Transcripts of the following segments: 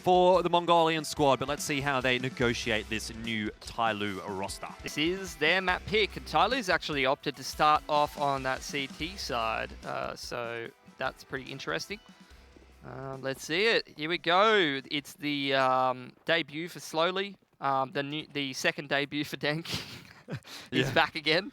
for the Mongolian squad, but let's see how they negotiate this new TYLOO roster. This is their map pick, and TYLOO's actually opted to start off on that CT side, so that's pretty interesting. Let's see it. Here we go. It's the debut for Slowly. The second debut for Dank. He's back again.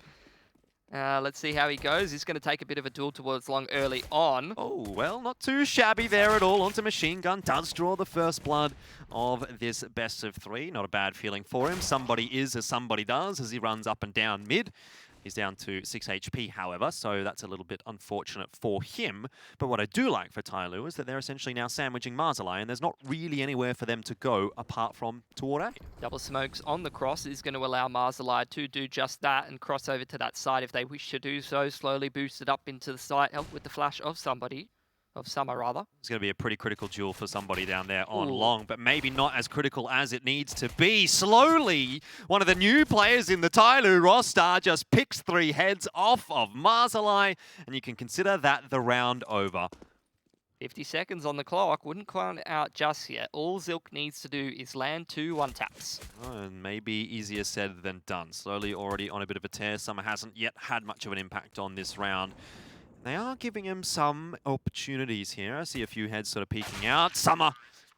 Let's see how he goes. He's going to take a bit of a duel towards long early on. Oh, well, not too shabby there at all. Onto Machine Gun. Does draw the first blood of this best of three. Not a bad feeling for him. Somebody is as somebody does as he runs up and down mid. He's down to 6 HP, however, so that's a little bit unfortunate for him. But what I do like for TYLOO is that they're essentially now sandwiching Mazaalai, and there's not really anywhere for them to go apart from toward A. Double smokes on the cross is going to allow Mazaalai to do just that and cross over to that side if they wish to do so. Slowly boosted up into the side, help with the flash of somebody. Of Summer, rather. It's going to be a pretty critical duel for somebody down there on long, but maybe not as critical as it needs to be. Slowly, one of the new players in the TYLOO roster just picks 3 heads off of Mazaalai, and you can consider that the round over. 50 seconds on the clock. Wouldn't count out just yet. All Zilk needs to do is land 2 1-taps. Oh, and maybe easier said than done. Slowly already on a bit of a tear. Summer hasn't yet had much of an impact on this round. They are giving him some opportunities here. I see a few heads sort of peeking out. Summer,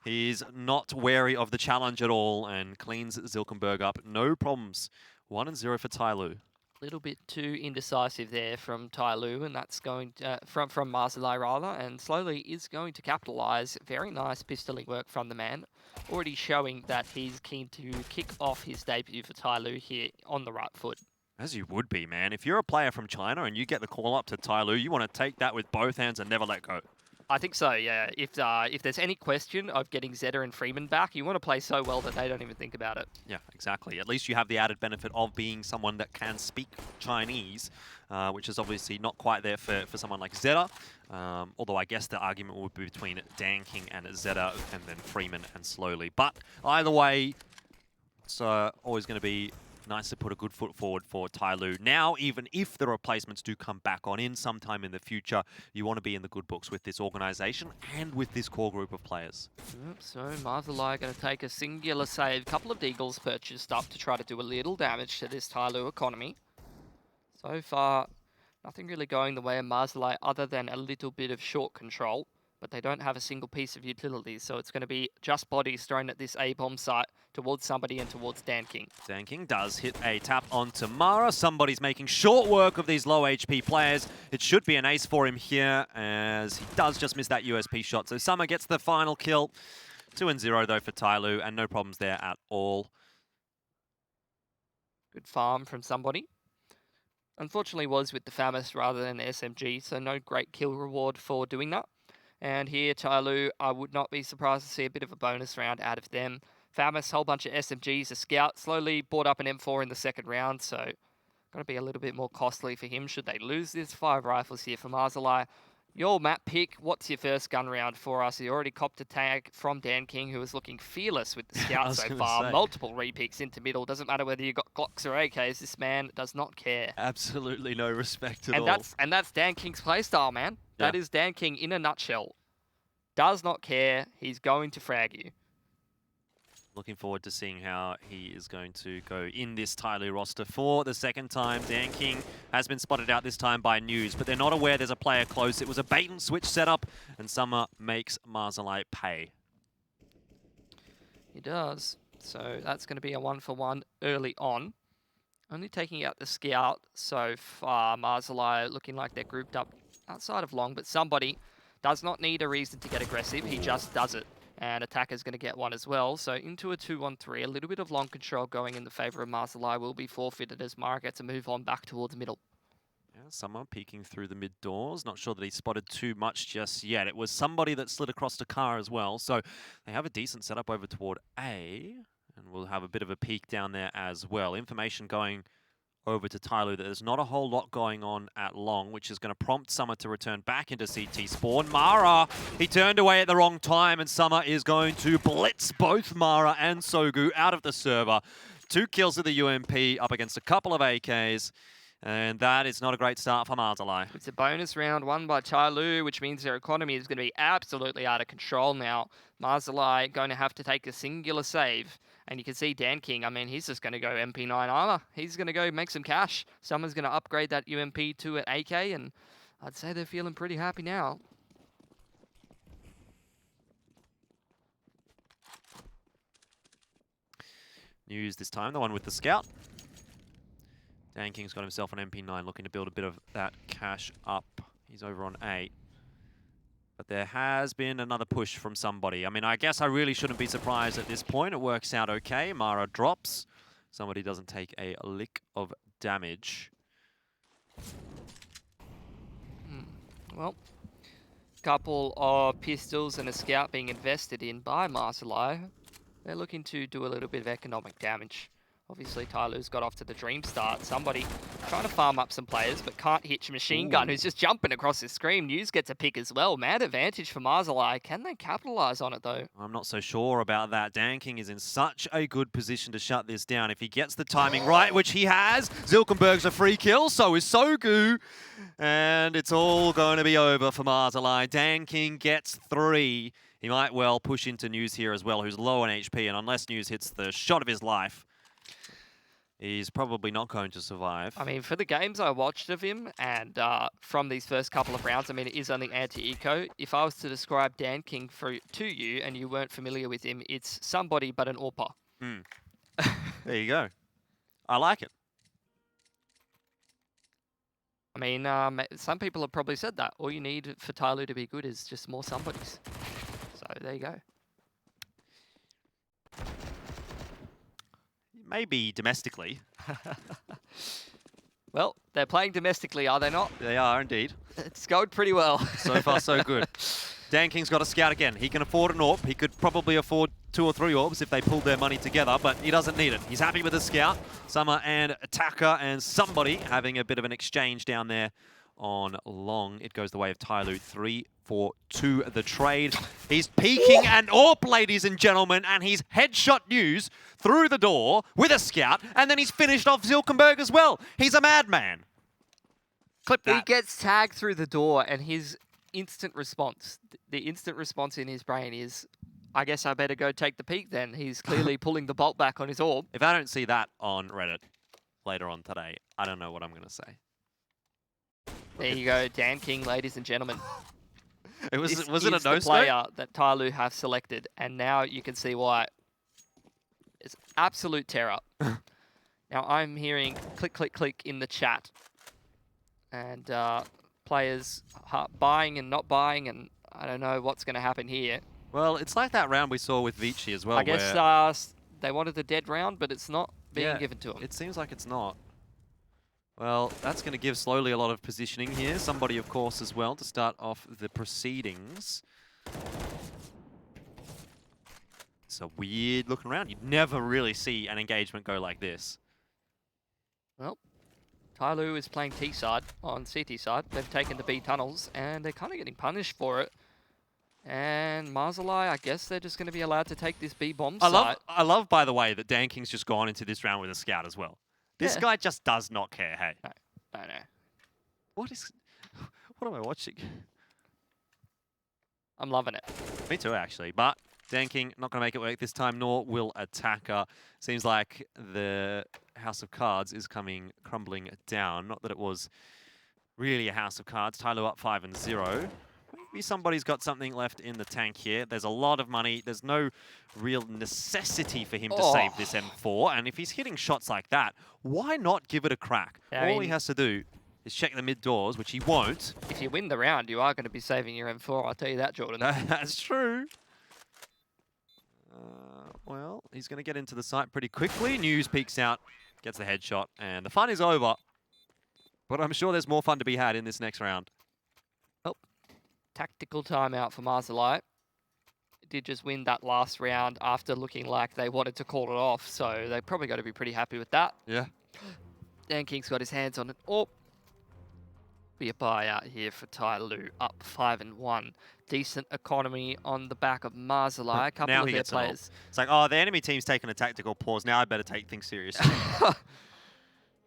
he's not wary of the challenge at all and cleans Zilkenberg up. No problems. 1-0 for TYLOO. A little bit too indecisive there from TYLOO, and that's going to, from Mazaalai rather, and Slowly is going to capitalize. Very nice pistoling work from the man, already showing that he's keen to kick off his debut for TYLOO here on the right foot. As you would be, man. If you're a player from China and you get the call up to TYLOO, you want to take that with both hands and never let go. I think so, yeah. If there's any question of getting Zeta and Freeman back, you want to play so well that they don't even think about it. Yeah, exactly. At least you have the added benefit of being someone that can speak Chinese, which is obviously not quite there for someone like Zeta. Although I guess the argument would be between Danking and Zeta and then Freeman and Slowly. But either way, it's always going to be nice to put a good foot forward for TYLOO. Now, even if the replacements do come back on in sometime in the future, you want to be in the good books with this organization and with this core group of players. Yep, so Mazaalai going to take a singular save. A couple of Deagles purchased up to try to do a little damage to this TYLOO economy. So far, nothing really going the way of Mazaalai other than a little bit of short control, but they don't have a single piece of utility, so it's going to be just bodies thrown at this A-bomb site towards somebody and towards Danking. Danking does hit a tap onto Mara. Somebody's making short work of these low HP players. It should be an ace for him here, as he does just miss that USP shot. So Summer gets the final kill. 2-0 though for TYLOO, and no problems there at all. Good farm from somebody. Unfortunately was with the FAMAS rather than the SMG, so no great kill reward for doing that. And here, TYLOO, I would not be surprised to see a bit of a bonus round out of them. FAMAS, whole bunch of SMGs, a scout, slowly bought up an M4 in the second round, so going to be a little bit more costly for him should they lose this. 5 rifles here for Mazaalai. Your map pick, what's your first gun round for us? You already copped a tag from Dan King, who was looking fearless with the scout so far. Multiple repicks into middle. Doesn't matter whether you got Glocks or AKs, this man does not care. Absolutely no respect at all. And that's Dan King's playstyle, man. That is Dan King in a nutshell. Does not care. He's going to frag you. Looking forward to seeing how he is going to go in this TYLOO roster for the second time. Dan King has been spotted out this time by News, but they're not aware there's a player close. It was a bait and switch setup, and Summer makes Mazaalai pay. He does. So that's going to be a 1-for-1 early on. Only taking out the scout so far. Mazaalai looking like they're grouped up outside of long, but somebody does not need a reason to get aggressive. He just does it. And Attacker's going to get one as well. So into a 2-1-3, a little bit of long control going in the favor of Mazaalai will be forfeited as Mara gets a move on back towards middle. Yeah, Summer peeking through the mid doors. Not sure that he spotted too much just yet. It was somebody that slid across the car as well. So they have a decent setup over toward A. And we'll have a bit of a peek down there as well. Information going over to TYLOO that there's not a whole lot going on at long, which is going to prompt Summer to return back into CT spawn. Mara, he turned away at the wrong time, and Summer is going to blitz both Mara and Sogu out of the server. 2 kills with the UMP up against a couple of AKs. And that is not a great start for Mazaalai. It's a bonus round won by TYLOO, which means their economy is going to be absolutely out of control now. Mazaalai going to have to take a singular save. And you can see Dan King, I mean, he's just going to go MP9 armor. He's going to go make some cash. Someone's going to upgrade that UMP to an AK, and I'd say they're feeling pretty happy now. News this time, the one with the scout. Dan King's got himself an MP9, looking to build a bit of that cash up. He's over on 8. But there has been another push from somebody. I mean, I guess I really shouldn't be surprised at this point. It works out okay. Mara drops. Somebody doesn't take a lick of damage. Well, couple of pistols and a scout being invested in by Mazaalai. They're looking to do a little bit of economic damage. Obviously, TYLOO's got off to the dream start. Somebody trying to farm up some players, but can't hitch Machine Gun, who's just jumping across the screen. News gets a pick as well. Mad advantage for Mazaalai. Can they capitalize on it, though? I'm not so sure about that. Dan King is in such a good position to shut this down. If he gets the timing right, which he has, Zilkenberg's a free kill, so is Sogu. And it's all going to be over for Mazaalai. Dan King gets 3. He might well push into News here as well, who's low on HP, and unless News hits the shot of his life, he's probably not going to survive. I mean, for the games I watched of him, and from these first couple of rounds, I mean, it is only anti-eco. If I was to describe Dan King to you, and you weren't familiar with him, it's somebody but an AWPer. There you go. I like it. I mean, some people have probably said that. All you need for TYLOO to be good is just more somebodies. So there you go. Maybe domestically. Well, they're playing domestically, are they not? They are indeed. It's going pretty well. So far, so good. Dan King's got a scout again. He can afford an AWP. He could probably afford 2 or 3 AWPs if they pulled their money together, but he doesn't need it. He's happy with the scout. Summer and Attacker and somebody having a bit of an exchange down there on long. It goes the way of TYLOO. 3-4-2 the trade. He's peeking an AWP, ladies and gentlemen, and he's headshot News through the door with a scout, and then he's finished off Zilkenberg as well. He's a madman. Clip that. He gets tagged through the door, and his instant response, the instant response in his brain is, I guess I better go take the peek then. He's clearly pulling the bolt back on his AWP. If I don't see that on Reddit later on today, I don't know what I'm going to say. There you go, Dan King, ladies and gentlemen. Was it a the no-scope? player that TYLOO have selected, and now you can see why. It's absolute terror. Now I'm hearing click, click, click in the chat, and players buying and not buying, and I don't know what's going to happen here. Well, it's like that round we saw with Vici as well. I guess they wanted a dead round, but it's not being given to them. It seems like it's not. Well, that's going to give slowly a lot of positioning here. Somebody, of course, as well to start off the proceedings. It's a weird looking round. You'd never really see an engagement go like this. Well, TYLOO is playing T side on CT side. They've taken the B tunnels, and they're kind of getting punished for it. And Mazaalai, I guess they're just going to be allowed to take this B bomb site. I love, by the way, that Dan King's just gone into this round with a scout as well. This guy just does not care, hey? No. What am I watching? I'm loving it. Me too, actually. But Dan King not going to make it work this time, nor will Attacker. Seems like the House of Cards is crumbling down. Not that it was really a House of Cards. TYLOO up 5-0. Maybe somebody's got something left in the tank here. There's a lot of money. There's no real necessity for him to save this M4. And if he's hitting shots like that, why not give it a crack? All he has to do is check the mid doors, which he won't. If you win the round, you are going to be saving your M4. I'll tell you that, Jordan. That's true. Well, he's going to get into the site pretty quickly. News peeks out, gets the headshot, and the fun is over. But I'm sure there's more fun to be had in this next round. Oh, tactical timeout for Mazaalai. Did just win that last round after looking like they wanted to call it off, so they probably got to be pretty happy with that. Yeah. Dan King's got his hands on it. Oh, be a buyout here for TYLOO, up 5-1. Decent economy on the back of Mazaalai. A couple of their players. It's like, oh, the enemy team's taking a tactical pause. Now I better take things seriously.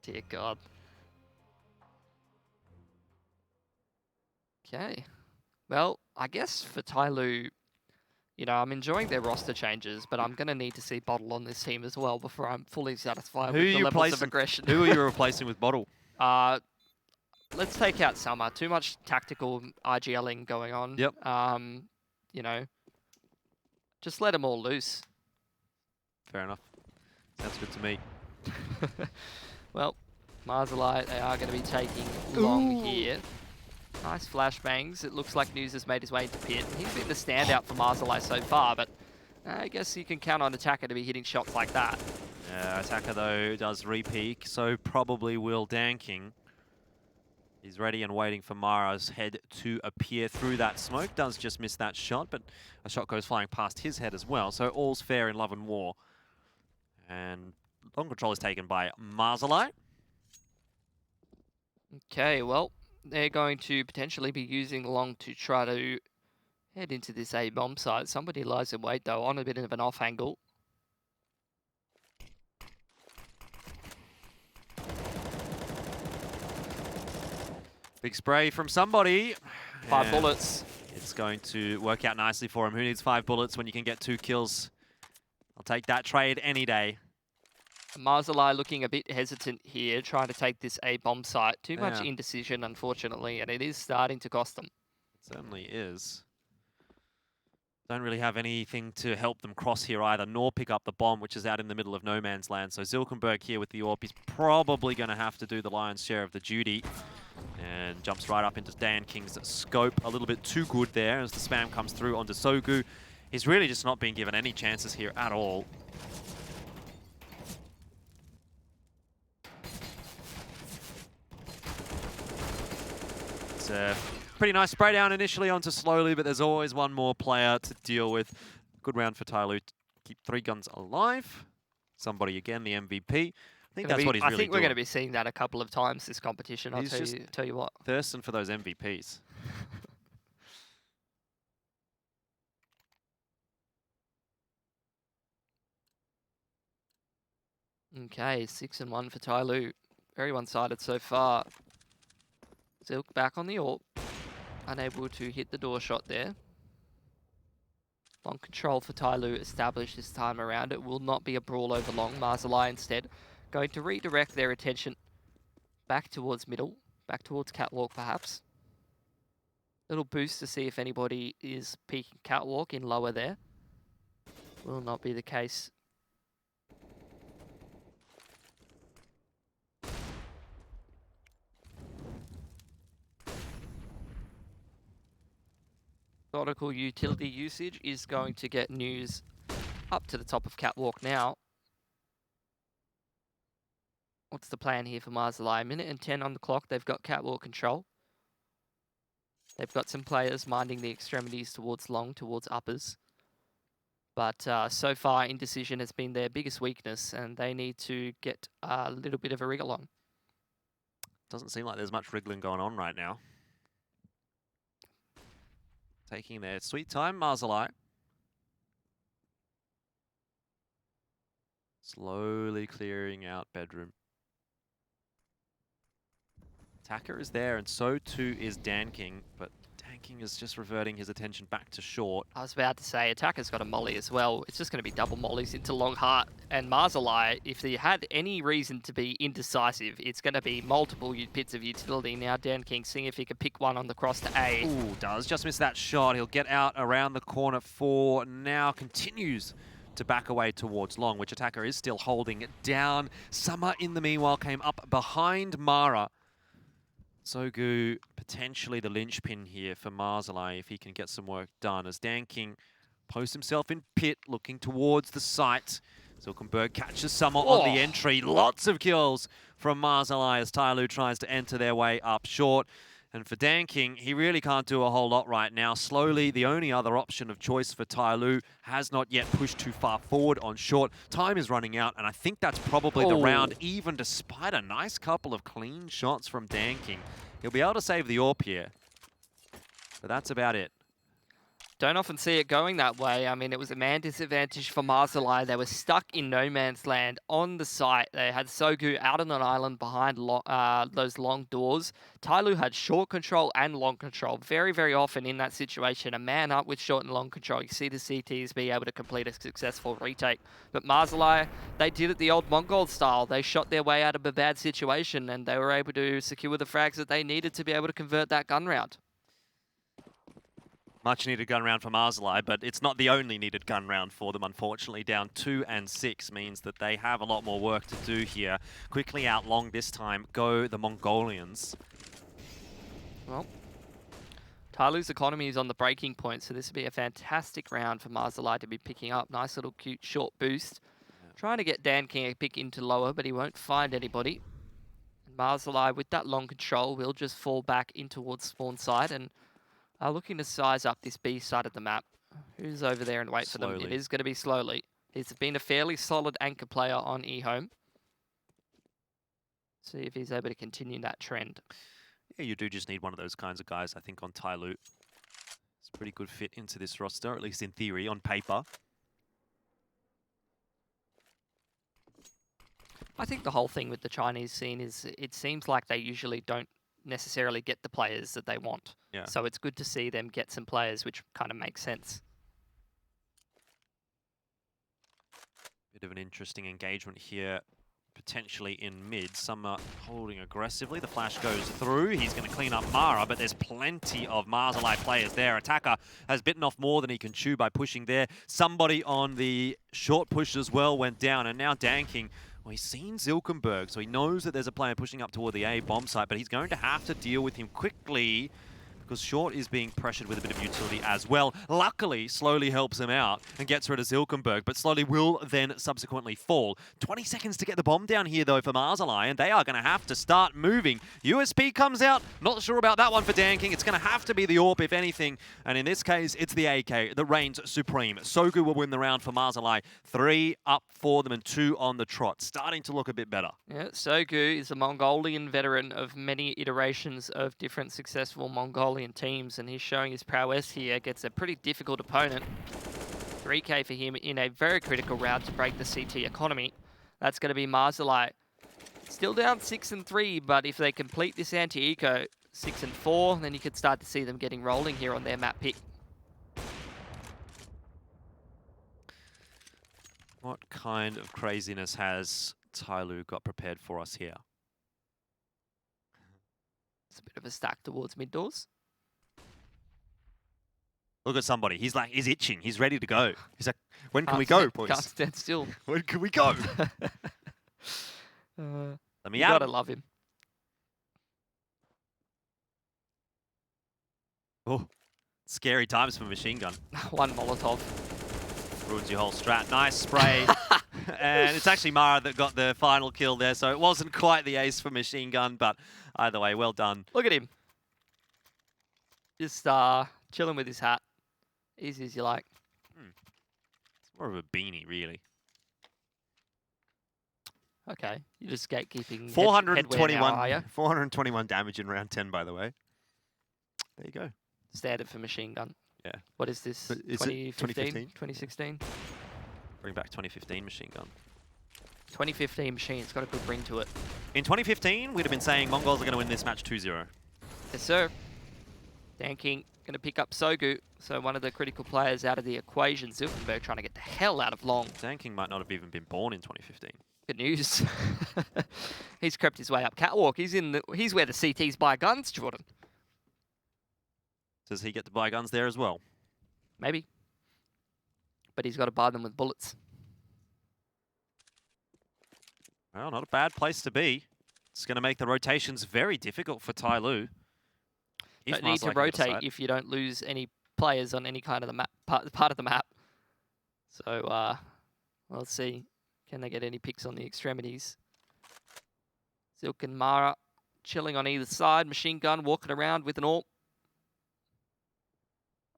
Dear God. Okay. Well, I guess for TYLOO, you know, I'm enjoying their roster changes, but I'm going to need to see Bottle on this team as well before I'm fully satisfied Who with are the you levels of replacing? aggression. Who are you replacing with Bottle? Let's take out Summer. Too much tactical IGLing going on. Yep. You know, just let them all loose. Fair enough. Sounds good to me. Well, Mazaalai, they are going to be taking long here. Nice flashbangs. It looks like News has made his way into pit. He's been the standout for Mazaalai so far, but I guess you can count on Attacker to be hitting shots like that. Yeah, Attacker though does re-peek, so probably will Danking. He's ready and waiting for Mara's head to appear through that smoke. Does just miss that shot, but a shot goes flying past his head as well. So all's fair in love and war. And long control is taken by Mazaalai. Okay, well, they're going to potentially be using long to try to head into this A-bomb site. Somebody lies in wait, though, on a bit of an off angle. Big spray from somebody. 5 And bullets. it's going to work out nicely for him. Who needs 5 bullets when you can get 2 kills? I'll take that trade any day. Mazaalai looking a bit hesitant here, trying to take this A-bomb site. Too much Yeah. indecision, unfortunately, and it is starting to cost them. It certainly is. Don't really have anything to help them cross here either, nor pick up the bomb, which is out in the middle of no man's land. So Zilkenberg here with the AWP, he's probably going to have to do the lion's share of the duty. And jumps right up into Danking's scope. A little bit too good there as the spam comes through onto Sogu. He's really just not being given any chances here at all. It's a pretty nice spray down initially onto Slowly, but there's always one more player to deal with. Good round for TYLOO to keep 3 guns alive. Somebody again, the MVP. I think that's what he's really doing. I think we're going to be seeing that a couple of times this competition. I'll tell you what. Thirsting for those MVPs. Okay, 6-1 for TYLOO. Very one-sided so far. Zilk back on the AWP. Unable to hit the door shot there. Long control for TYLOO established this time around. It will not be a brawl over long. Mazaalai instead going to redirect their attention back towards middle, back towards catwalk perhaps. Little boost to see if anybody is peeking catwalk in lower there. Will not be the case. Methodical utility usage is going to get News up to the top of catwalk now. What's the plan here for Mazaalai? A minute and 10 on the clock. They've got catwalk control. They've got some players minding the extremities towards long, towards uppers. But so far, indecision has been their biggest weakness, and they need to get a little bit of a wriggle on. Doesn't seem like there's much wriggling going on right now. Taking their sweet time, Mazaalai. Slowly clearing out bedroom. Attacker is there, and so too is Danking, but Danking is just reverting his attention back to short. I was about to say, Attacker's got a molly as well. It's just going to be double mollies into long heart. And Mazaalai, if they had any reason to be indecisive, it's going to be multiple bits of utility. Now Danking seeing if he can pick one on the cross to A. Ooh, does just miss that shot. He'll get out around the corner for now. Continues to back away towards long, which Attacker is still holding it down. Summer, in the meanwhile, came up behind Mara. Sogu, potentially the linchpin here for Mazaalai if he can get some work done. As Danking posts himself in pit, looking towards the site. Zilkenberg catches Summer on the entry. Lots of kills from Mazaalai as TYLOO tries to enter their way up short. And for Danking, he really can't do a whole lot right now. Slowly, the only other option of choice for TYLOO has not yet pushed too far forward on short. Time is running out, and I think that's probably the round, even despite a nice couple of clean shots from Danking. He'll be able to save the AWP here, but that's about it. Don't often see it going that way. I mean, it was a man disadvantage for Mazaalai. They were stuck in no man's land on the site. They had Sogu out on an island behind those long doors. TYLOO had short control and long control. Very, very often in that situation, a man up with short and long control, you see the CTs be able to complete a successful retake. But Mazaalai, they did it the old Mongol style. They shot their way out of a bad situation, and they were able to secure the frags that they needed to be able to convert that gun round. Much needed gun round for Mazaalai, but it's not the only needed gun round for them, unfortunately. Down 2 and 6 means that they have a lot more work to do here. Quickly out long this time go the Mongolians. Well, TYLOO's economy is on the breaking point, so this would be a fantastic round for Mazaalai to be picking up. Nice little cute short boost. Yeah. Trying to get Dan King a pick into lower, but he won't find anybody. And Mazaalai, with that long control, will just fall back in towards spawn side and are looking to size up this B side of the map. Who's over there and wait for them? It is going to be slowly. He's been a fairly solid anchor player on eHome. See if he's able to continue that trend. Yeah, you do just need one of those kinds of guys, I think, on TYLOO. It's a pretty good fit into this roster, at least in theory, on paper. I think the whole thing with the Chinese scene is it seems like they usually don't necessarily get the players that they want. Yeah. So it's good to see them get some players, which kind of makes sense. Bit of an interesting engagement here, potentially in mid. Some are holding aggressively. The flash goes through. He's going to clean up Mara, but there's plenty of Mazaalai players there. Attacker has bitten off more than he can chew by pushing there. Somebody on the short push as well went down, and now Danking. Well, he's seen Zilkenberg, so he knows that there's a player pushing up toward the A bomb site, but he's going to have to deal with him quickly because Short is being pressured with a bit of utility as well. Luckily, Slowly helps him out and gets rid of Zilkenberg, but Slowly will then subsequently fall. 20 seconds to get the bomb down here, though, for Mazaalai, and they are going to have to start moving. USP comes out. Not sure about that one for Danking. It's going to have to be the AWP, if anything, and in this case, it's the AK that reigns supreme. Sogu will win the round for Mazaalai. 3 up for them and 2 on the trot. Starting to look a bit better. Yeah, Sogu is a Mongolian veteran of many iterations of different successful Mongolian teams, and he's showing his prowess here. Gets a pretty difficult opponent. 3k for him in a very critical round to break the CT economy. That's going to be Mazaalai. Still down 6 and 3, but if they complete this anti-eco 6 and 4, then you could start to see them getting rolling here on their map pick. What kind of craziness has TYLOO got prepared for us here? It's a bit of a stack towards mid doors. Look at somebody. He's itching. He's ready to go. He's like, when can we go, boys? Can't stand still. When can we go? Let me out. You gotta love him. Oh, scary times for machine gun. One Molotov. Ruins your whole strat. Nice spray. And it's actually Mara that got the final kill there, so it wasn't quite the ace for machine gun, but either way, well done. Look at him. Just chilling with his hat. Easy as you like. It's more of a beanie, really. Okay, you're just gatekeeping. 421 damage in round 10, by the way. There you go. Standard for machine gun. Yeah. What is this? 2015? 2016? Bring back 2015 machine gun. 2015 machine, it's got a good ring to it. In 2015, we'd have been saying Mongols are going to win this match 2-0. Yes, sir. Danking going to pick up Sogu, so one of the critical players out of the equation. Zilkenberg trying to get the hell out of long. Danking might not have even been born in 2015. Good news. He's crept his way up catwalk. He's where the CTs buy guns, Jordan. Does he get to buy guns there as well? Maybe. But he's got to buy them with bullets. Well, not a bad place to be. It's going to make the rotations very difficult for TYLOO. Don't need to rotate if you don't lose any players on any kind of the map part of the map. So we'll see. Can they get any picks on the extremities? Zilk and Mara chilling on either side. Machine gun walking around with an AWP.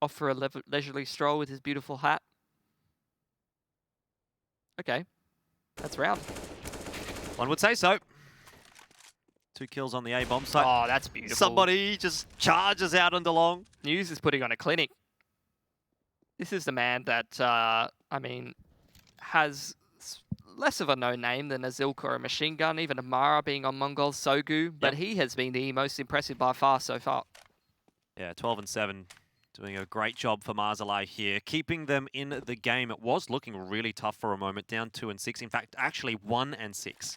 Off for a leisurely stroll with his beautiful hat. Okay, that's round. One would say so. 2 kills on the A bomb site. Oh, that's beautiful. Somebody just charges out onto long. News is putting on a clinic. This is the man that, I mean, has less of a known name than a Zilk or a Machine Gun, even Amara being on Mongol's Sogu, but he has been the most impressive by far so far. Yeah, 12 and 7. Doing a great job for Mazaalai here, keeping them in the game. It was looking really tough for a moment, down 2 and 6. In fact, actually 1 and 6.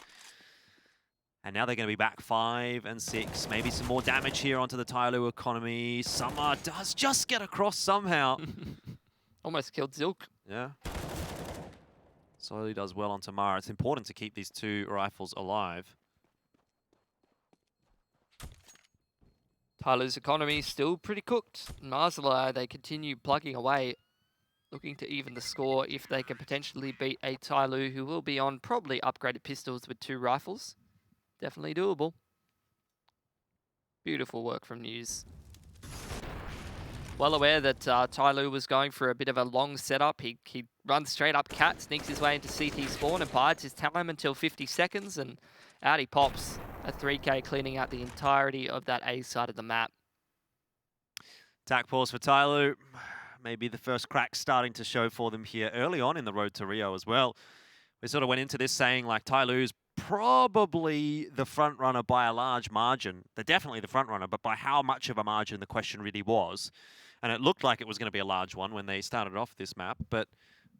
And now they're going to be back 5 and 6. Maybe some more damage here onto the TYLOO economy. Summer does just get across somehow. Almost killed Zilk. Yeah. Slowly does well on Tamara. It's important to keep these 2 rifles alive. TYLOO's economy still pretty cooked. Mazaalai, they continue plugging away, looking to even the score if they can potentially beat a TYLOO who will be on probably upgraded pistols with 2 rifles. Definitely doable. Beautiful work from News. Well aware that TYLOO was going for a bit of a long setup. He runs straight up cat, sneaks his way into CT spawn and bides his time until 50 seconds, and out he pops. A 3K cleaning out the entirety of that A side of the map. Attack pause for TYLOO. Maybe the first crack starting to show for them here early on in the road to Rio as well. We sort of went into this saying like TYLOO's probably the front runner by a large margin. They're definitely the front runner, but by how much of a margin the question really was. And it looked like it was going to be a large one when they started off this map, but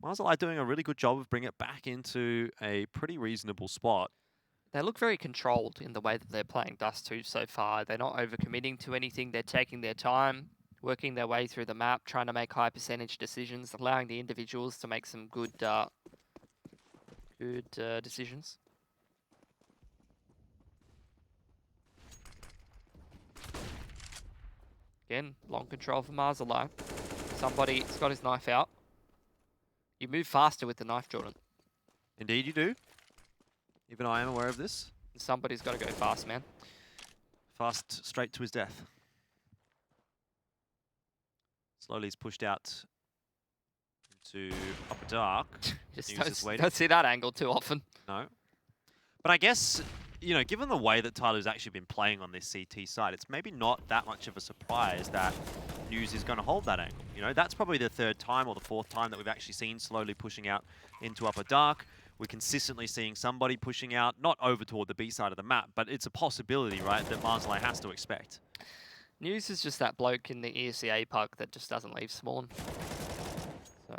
Mazaalai doing a really good job of bringing it back into a pretty reasonable spot. They look very controlled in the way that they're playing Dust2 so far. They're not overcommitting to anything. They're taking their time, working their way through the map, trying to make high percentage decisions, allowing the individuals to make some good decisions. Again, long control for Mazaalai. Somebody's got his knife out. You move faster with the knife, Jordan. Indeed you do. Even I am aware of this. Somebody's got to go fast, man. Fast, straight to his death. Slowly he's pushed out into Upper Dark. Just don't see that angle too often. No. But I guess, you know, given the way that TYLOO's actually been playing on this CT side, it's maybe not that much of a surprise that News is going to hold that angle. You know, that's probably the 3rd time or the 4th time that we've actually seen slowly pushing out into Upper Dark. We're consistently seeing somebody pushing out, not over toward the B side of the map, but it's a possibility, right, that Mazaalai has to expect. News is just that bloke in the ESL puck that just doesn't leave spawn. So...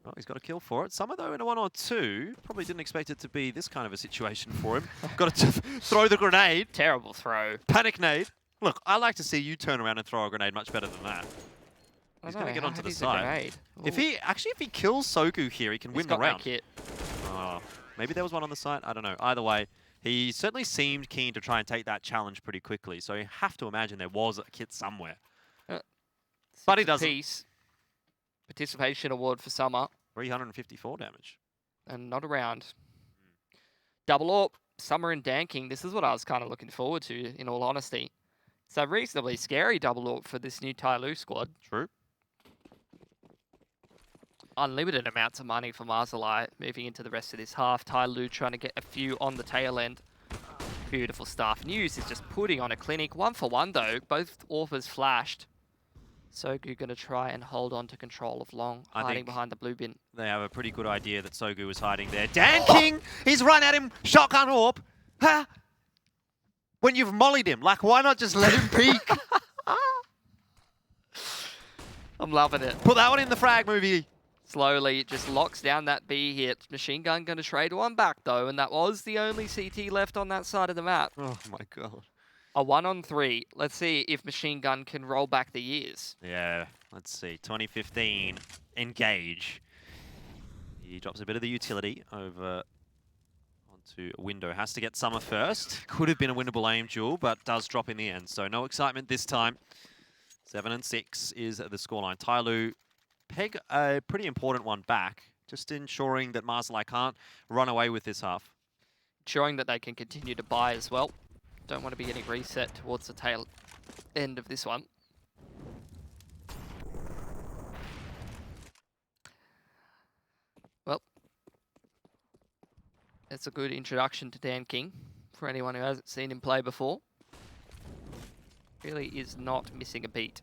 Well, he's got a kill for it. Summer, though, in a 1 or 2. Probably didn't expect it to be this kind of a situation for him. Got to throw the grenade. Terrible throw. Panic nade. Look, I like to see you turn around and throw a grenade much better than that. He's going to get onto the side. If he kills Sogu here, he can win the round. Kit. Oh, maybe there was one on the side. I don't know. Either way, he certainly seemed keen to try and take that challenge pretty quickly. So you have to imagine there was a kit somewhere. But he doesn't. Participation award for Summer. 354 damage. And not around. Double AWP, Summer and Danking. This is what I was kind of looking forward to, in all honesty. It's a reasonably scary double AWP for this new TYLOO squad. True. Unlimited amounts of money for Mazaalai moving into the rest of this half. TYLOO trying to get a few on the tail end. Beautiful stuff. News is just putting on a clinic. 1 for 1 though. Both AWPers flashed. Sogu going to try and hold on to control of Long, hiding behind the blue bin. They have a pretty good idea that Sogu is hiding there. Danking! He's run at him, shotgun AWP. Huh? When you've mollied him, like, why not just let him peek? I'm loving it. Put that one in the frag movie. Slowly, it just locks down that B hit. Machine Gun going to trade one back, though, and that was the only CT left on that side of the map. Oh, my God. A 1-on-3. Let's see if Machine Gun can roll back the years. Yeah, let's see. 2015, engage. He drops a bit of the utility over onto a window. Has to get Summer first. Could have been a winnable aim duel, but does drop in the end. So no excitement this time. 7 and 6 is the scoreline. TYLOO peg a pretty important one back, just ensuring that Mazaalai can't run away with this half. Ensuring that they can continue to buy as well. Don't want to be getting reset towards the tail end of this one. Well, that's a good introduction to Dan King for anyone who hasn't seen him play before. Really is not missing a beat.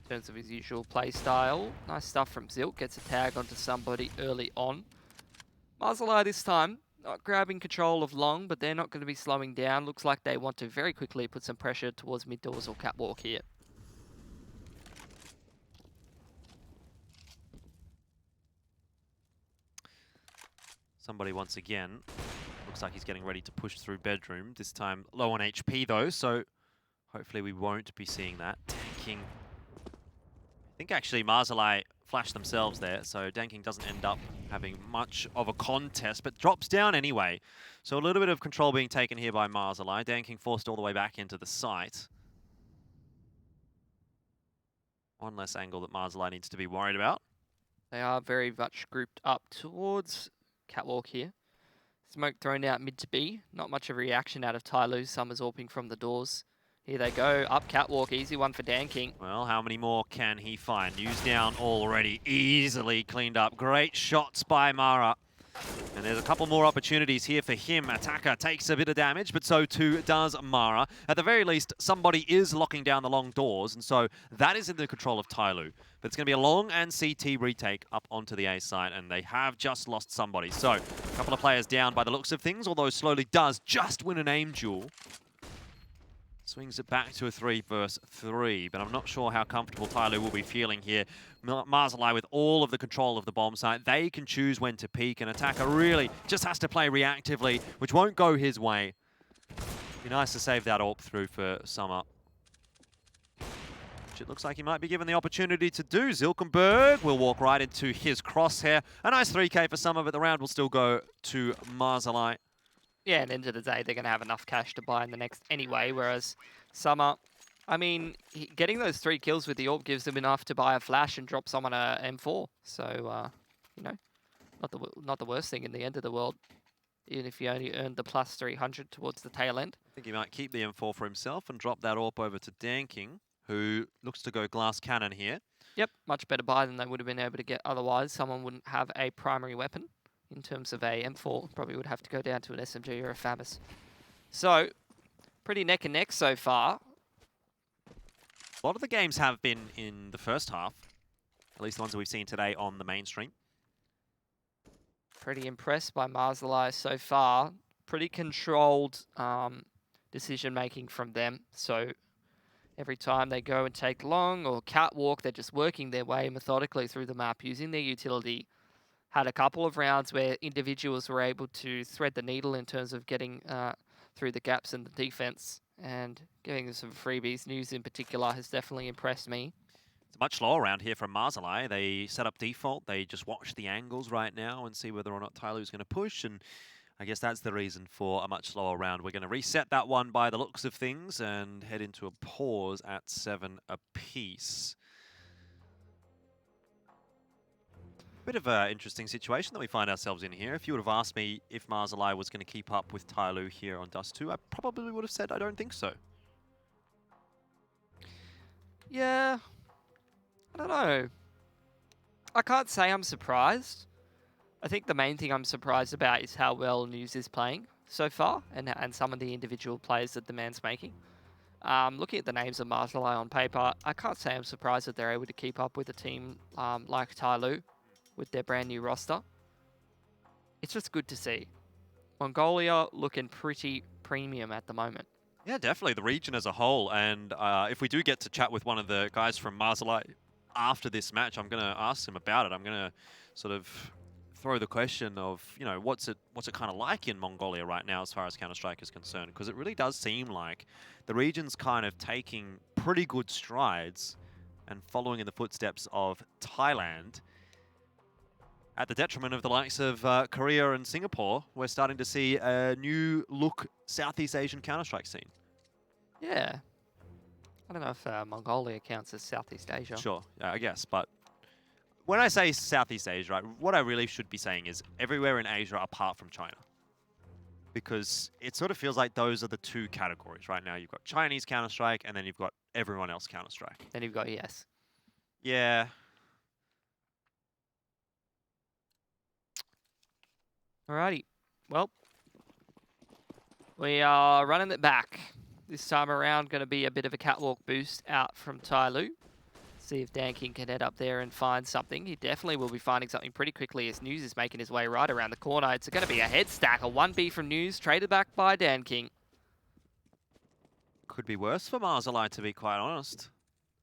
in terms of his usual play style. Nice stuff from Zilk. Gets a tag onto somebody early on. Mazaalai this time, not grabbing control of long, but they're not going to be slowing down. Looks like they want to very quickly put some pressure towards mid doors or catwalk here. Somebody once again looks like he's getting ready to push through bedroom. This time low on HP though, so hopefully we won't be seeing that. Danking. I think actually Mazaalai flashed themselves there, so Danking doesn't end up having much of a contest, but drops down anyway. So a little bit of control being taken here by Mazaalai. Danking forced all the way back into the site. One less angle that Mazaalai needs to be worried about. They are very much grouped up towards catwalk here. Smoke thrown out mid to B. Not much of a reaction out of TYLOO. Summer's AWPing from the doors. Here they go, up catwalk, easy one for Danking. Well, how many more can he find? News down already, easily cleaned up. Great shots by Mara. And there's a couple more opportunities here for him. Attacker takes a bit of damage, but so too does Mara. At the very least, somebody is locking down the long doors, and so that is in the control of TYLOO. But it's going to be a long and CT retake up onto the A site, and they have just lost somebody. So, a couple of players down by the looks of things, although Slowly does just win an aim duel. Swings it back to a 3 versus 3, but I'm not sure how comfortable TYLOO will be feeling here. Mazaalai with all of the control of the bomb site. They can choose when to peek, and Attacker really just has to play reactively, which won't go his way. Be nice to save that AWP through for Summer. Which it looks like he might be given the opportunity to do. Zilkenberg will walk right into his crosshair. A nice 3K for Summer, but the round will still go to Mazaalai. Yeah, at the end of the day, they're going to have enough cash to buy in the next anyway, whereas Summer, I mean, getting those 3 kills with the AWP gives them enough to buy a flash and drop someone a M4. So, you know, not the worst thing in the end of the world, even if you only earned the plus 300 towards the tail end. I think he might keep the M4 for himself and drop that AWP over to Danking, who looks to go glass cannon here. Yep, much better buy than they would have been able to get otherwise. Someone wouldn't have a primary weapon. In terms of a M4, probably would have to go down to an SMG or a FAMAS. So, pretty neck and neck so far. A lot of the games have been in the first half, at least the ones that we've seen today on the mainstream. Pretty impressed by Mazaalai so far. Pretty controlled decision-making from them. So, every time they go and take long or catwalk, they're just working their way methodically through the map using their utility. Had a couple of rounds where individuals were able to thread the needle in terms of getting through the gaps in the defense and giving them some freebies. News in particular has definitely impressed me. It's a much slower round here from Mazaalai. They set up default. They just watch the angles right now and see whether or not TYLOO's going to push. And I guess that's the reason for a much slower round. We're going to reset that one by the looks of things and head into a pause at 7 apiece. Bit of an interesting situation that we find ourselves in here. If you would have asked me if Mazaalai was going to keep up with TYLOO here on Dust2, I probably would have said I don't think so. Yeah, I don't know. I can't say I'm surprised. I think the main thing I'm surprised about is how well News is playing so far and some of the individual plays that the man's making. Looking at the names of Mazaalai on paper, I can't say I'm surprised that they're able to keep up with a team like TYLOO with their brand new roster. It's just good to see. Mongolia looking pretty premium at the moment. Yeah, definitely, the region as a whole. And if we do get to chat with one of the guys from Mazaalai after this match, I'm going to ask him about it. I'm going to sort of throw the question of, you know, what's it kind of like in Mongolia right now as far as Counter-Strike is concerned? Because it really does seem like the region's kind of taking pretty good strides and following in the footsteps of Thailand. At the detriment of the likes of Korea and Singapore, we're starting to see a new look Southeast Asian Counter-Strike scene. Yeah. I don't know if Mongolia counts as Southeast Asia. Sure, yeah, I guess. But when I say Southeast Asia, right, what I really should be saying is everywhere in Asia apart from China. Because it sort of feels like those are the 2 categories right now. You've got Chinese Counter-Strike, and then you've got everyone else Counter-Strike. Then you've got ES. Yeah. Alrighty. Well, we are running it back. This time around, going to be a bit of a catwalk boost out from TYLOO. See if Dan King can head up there and find something. He definitely will be finding something pretty quickly as News is making his way right around the corner. It's going to be a head stack, a 1B from News, traded back by Dan King. Could be worse for Mazaalai, to be quite honest.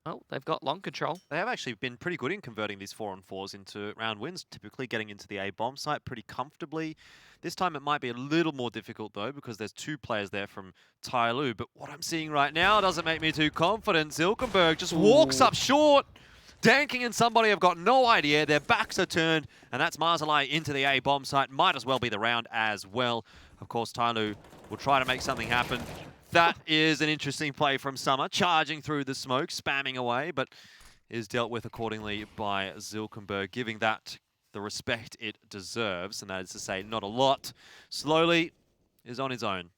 Oh, they've got long control. They have actually been pretty good in converting these 4-on-4s into round wins, typically getting into the A bomb site pretty comfortably. This time it might be a little more difficult though, because there's 2 players there from TYLOO, but what I'm seeing right now doesn't make me too confident. Zilkenberg just walks up short. Dan King and somebody have got no idea. Their backs are turned, and that's Mazaalai into the A bomb site. Might as well be the round as well. Of course, TYLOO will try to make something happen. That is an interesting play from Summer, charging through the smoke, spamming away, but is dealt with accordingly by Zilkenberg, giving that the respect it deserves, and that is to say, not a lot. Slowly is on his own.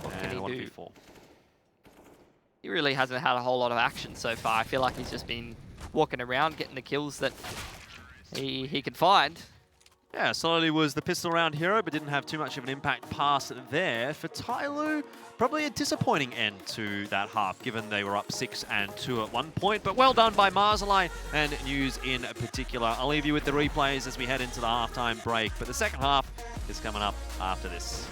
What can he do? 1v4. He really hasn't had a whole lot of action so far. I feel like he's just been walking around, getting the kills that he could find. Yeah, Slowly was the pistol round hero, but didn't have too much of an impact pass there. For TYLOO, probably a disappointing end to that half, given they were up 6-2 at one point. But well done by Mazaalai and News in particular. I'll leave you with the replays as we head into the halftime break. But the second half is coming up after this.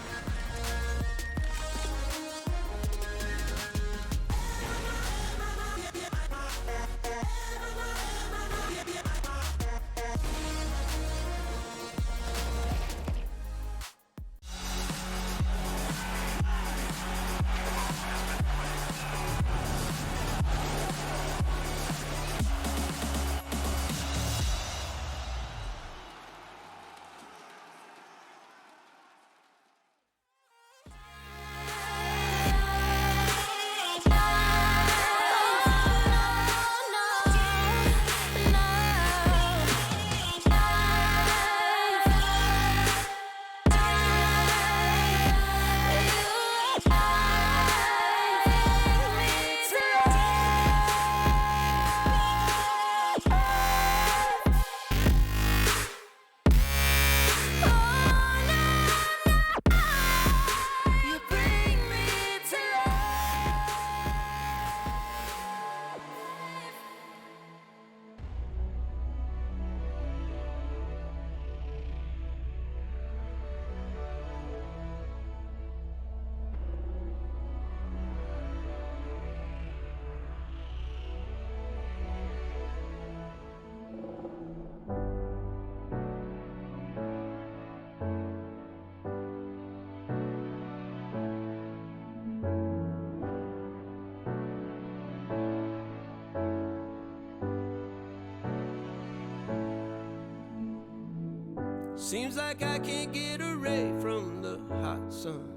Seems like I can't get away from the hot sun.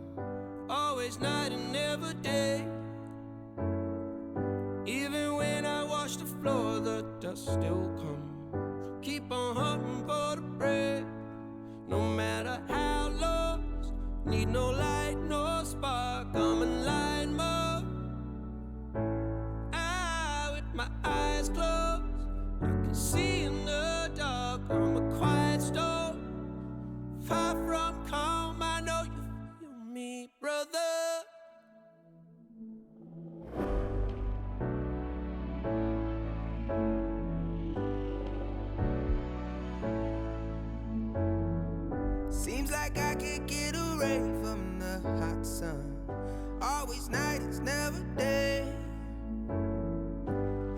Always night and never day. Even when I wash the floor, the dust still comes. Keep on hunting for the bread. No matter how lost, need no light, no spark. I'm in line mode. With my eyes closed, I can see in the dark. I'm a quiet storm. Far from calm, I know you feel me, brother. Seems like I can't get away from the hot sun. Always night, it's never day.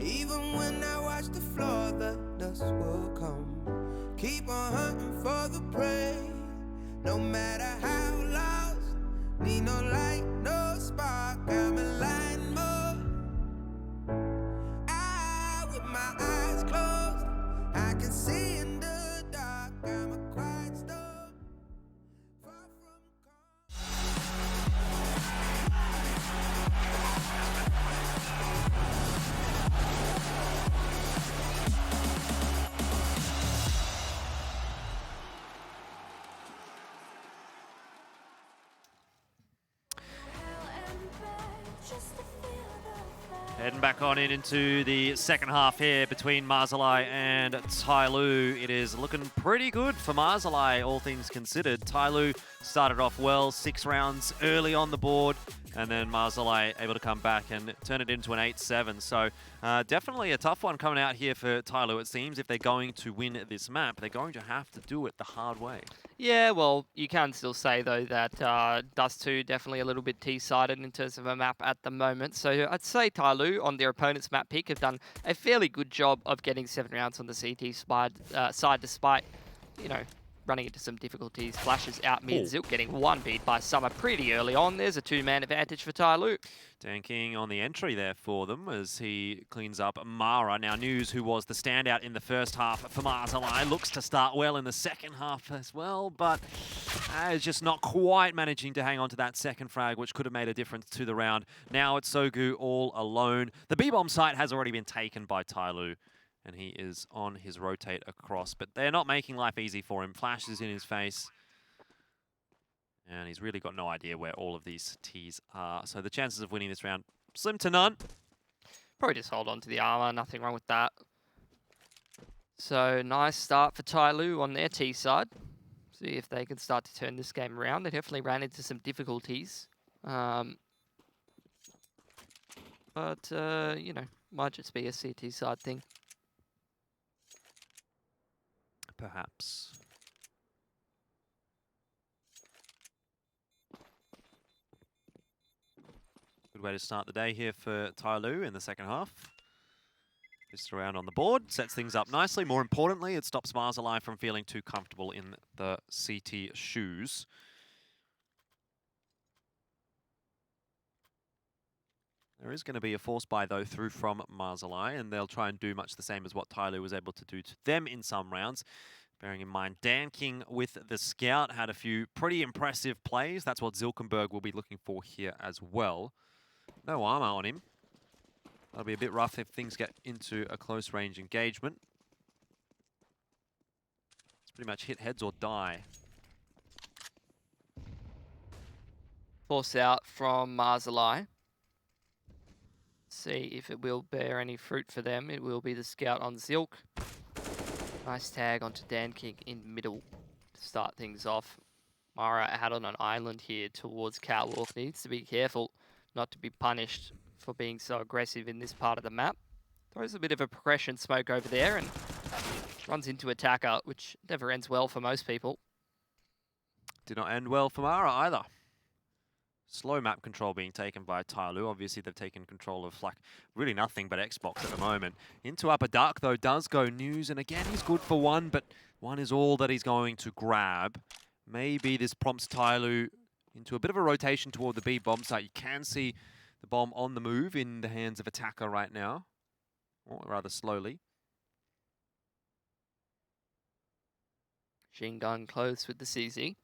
Even when I watch the floor, the dust will come. Keep on hunting for the prey. No matter how lost, need no light, no spark. I'm in line mode. With my eyes closed, I can see in the dark. I'm a quiet storm, far from Heading back on into the second half here between Mazaalai and TYLOO. It is looking pretty good for Mazaalai, all things considered. TYLOO started off well, 6 rounds early on the board, And then Mazaalai able to come back and turn it into an 8-7. So definitely a tough one coming out here for TYLOO. It seems if they're going to win this map, they're going to have to do it the hard way. Yeah, well, you can still say, though, that Dust2 definitely a little bit T-sided in terms of a map at the moment. So I'd say TYLOO on their opponent's map pick have done a fairly good job of getting 7 rounds on the CT side despite, you know, running into some difficulties. Flashes out mid. Zilk getting one beat by Summer pretty early on. There's a 2-man advantage for TYLOO. Danking on the entry there for them as he cleans up Mara. Now News, who was the standout in the first half for Mazaalai, looks to start well in the second half as well, but is just not quite managing to hang on to that second frag, which could have made a difference to the round. Now it's Sogu all alone. The B-bomb site has already been taken by TYLOO, and he is on his rotate across, but they're not making life easy for him. Flashes in his face. And he's really got no idea where all of these Ts are. So the chances of winning this round, slim to none. Probably just hold on to the armor, nothing wrong with that. So nice start for TYLOO on their T side. See if they can start to turn this game around. They definitely ran into some difficulties. But, you know, might just be a CT side thing. Perhaps. Good way to start the day here for TYLOO in the second half. Just around on the board, sets things up nicely. More importantly, it stops Mazaalai from feeling too comfortable in the CT shoes. There is going to be a force buy, though, through from Mazaalai, and they'll try and do much the same as what TYLOO was able to do to them in some rounds. Bearing in mind, Danking with the Scout had a few pretty impressive plays. That's what Zilkenberg will be looking for here as well. No armor on him. That'll be a bit rough if things get into a close range engagement. It's pretty much hit heads or die. Force out from Mazaalai. See if it will bear any fruit for them. It will be the Scout on Zilk. Nice tag onto Danking in middle to start things off. Mara out on an island here towards Catwalk. Needs to be careful not to be punished for being so aggressive in this part of the map. Throws a bit of a progression smoke over there and runs into attacker, which never ends well for most people. Did not end well for Mara either. Slow map control being taken by TYLOO. Obviously, they've taken control of like really nothing but Xbox at the moment. Into upper dark, though, does go News. And again, he's good for one, but one is all that he's going to grab. Maybe this prompts TYLOO into a bit of a rotation toward the B bomb site. You can see the bomb on the move in the hands of attacker right now. Or rather slowly. Machine gun close with the CZ.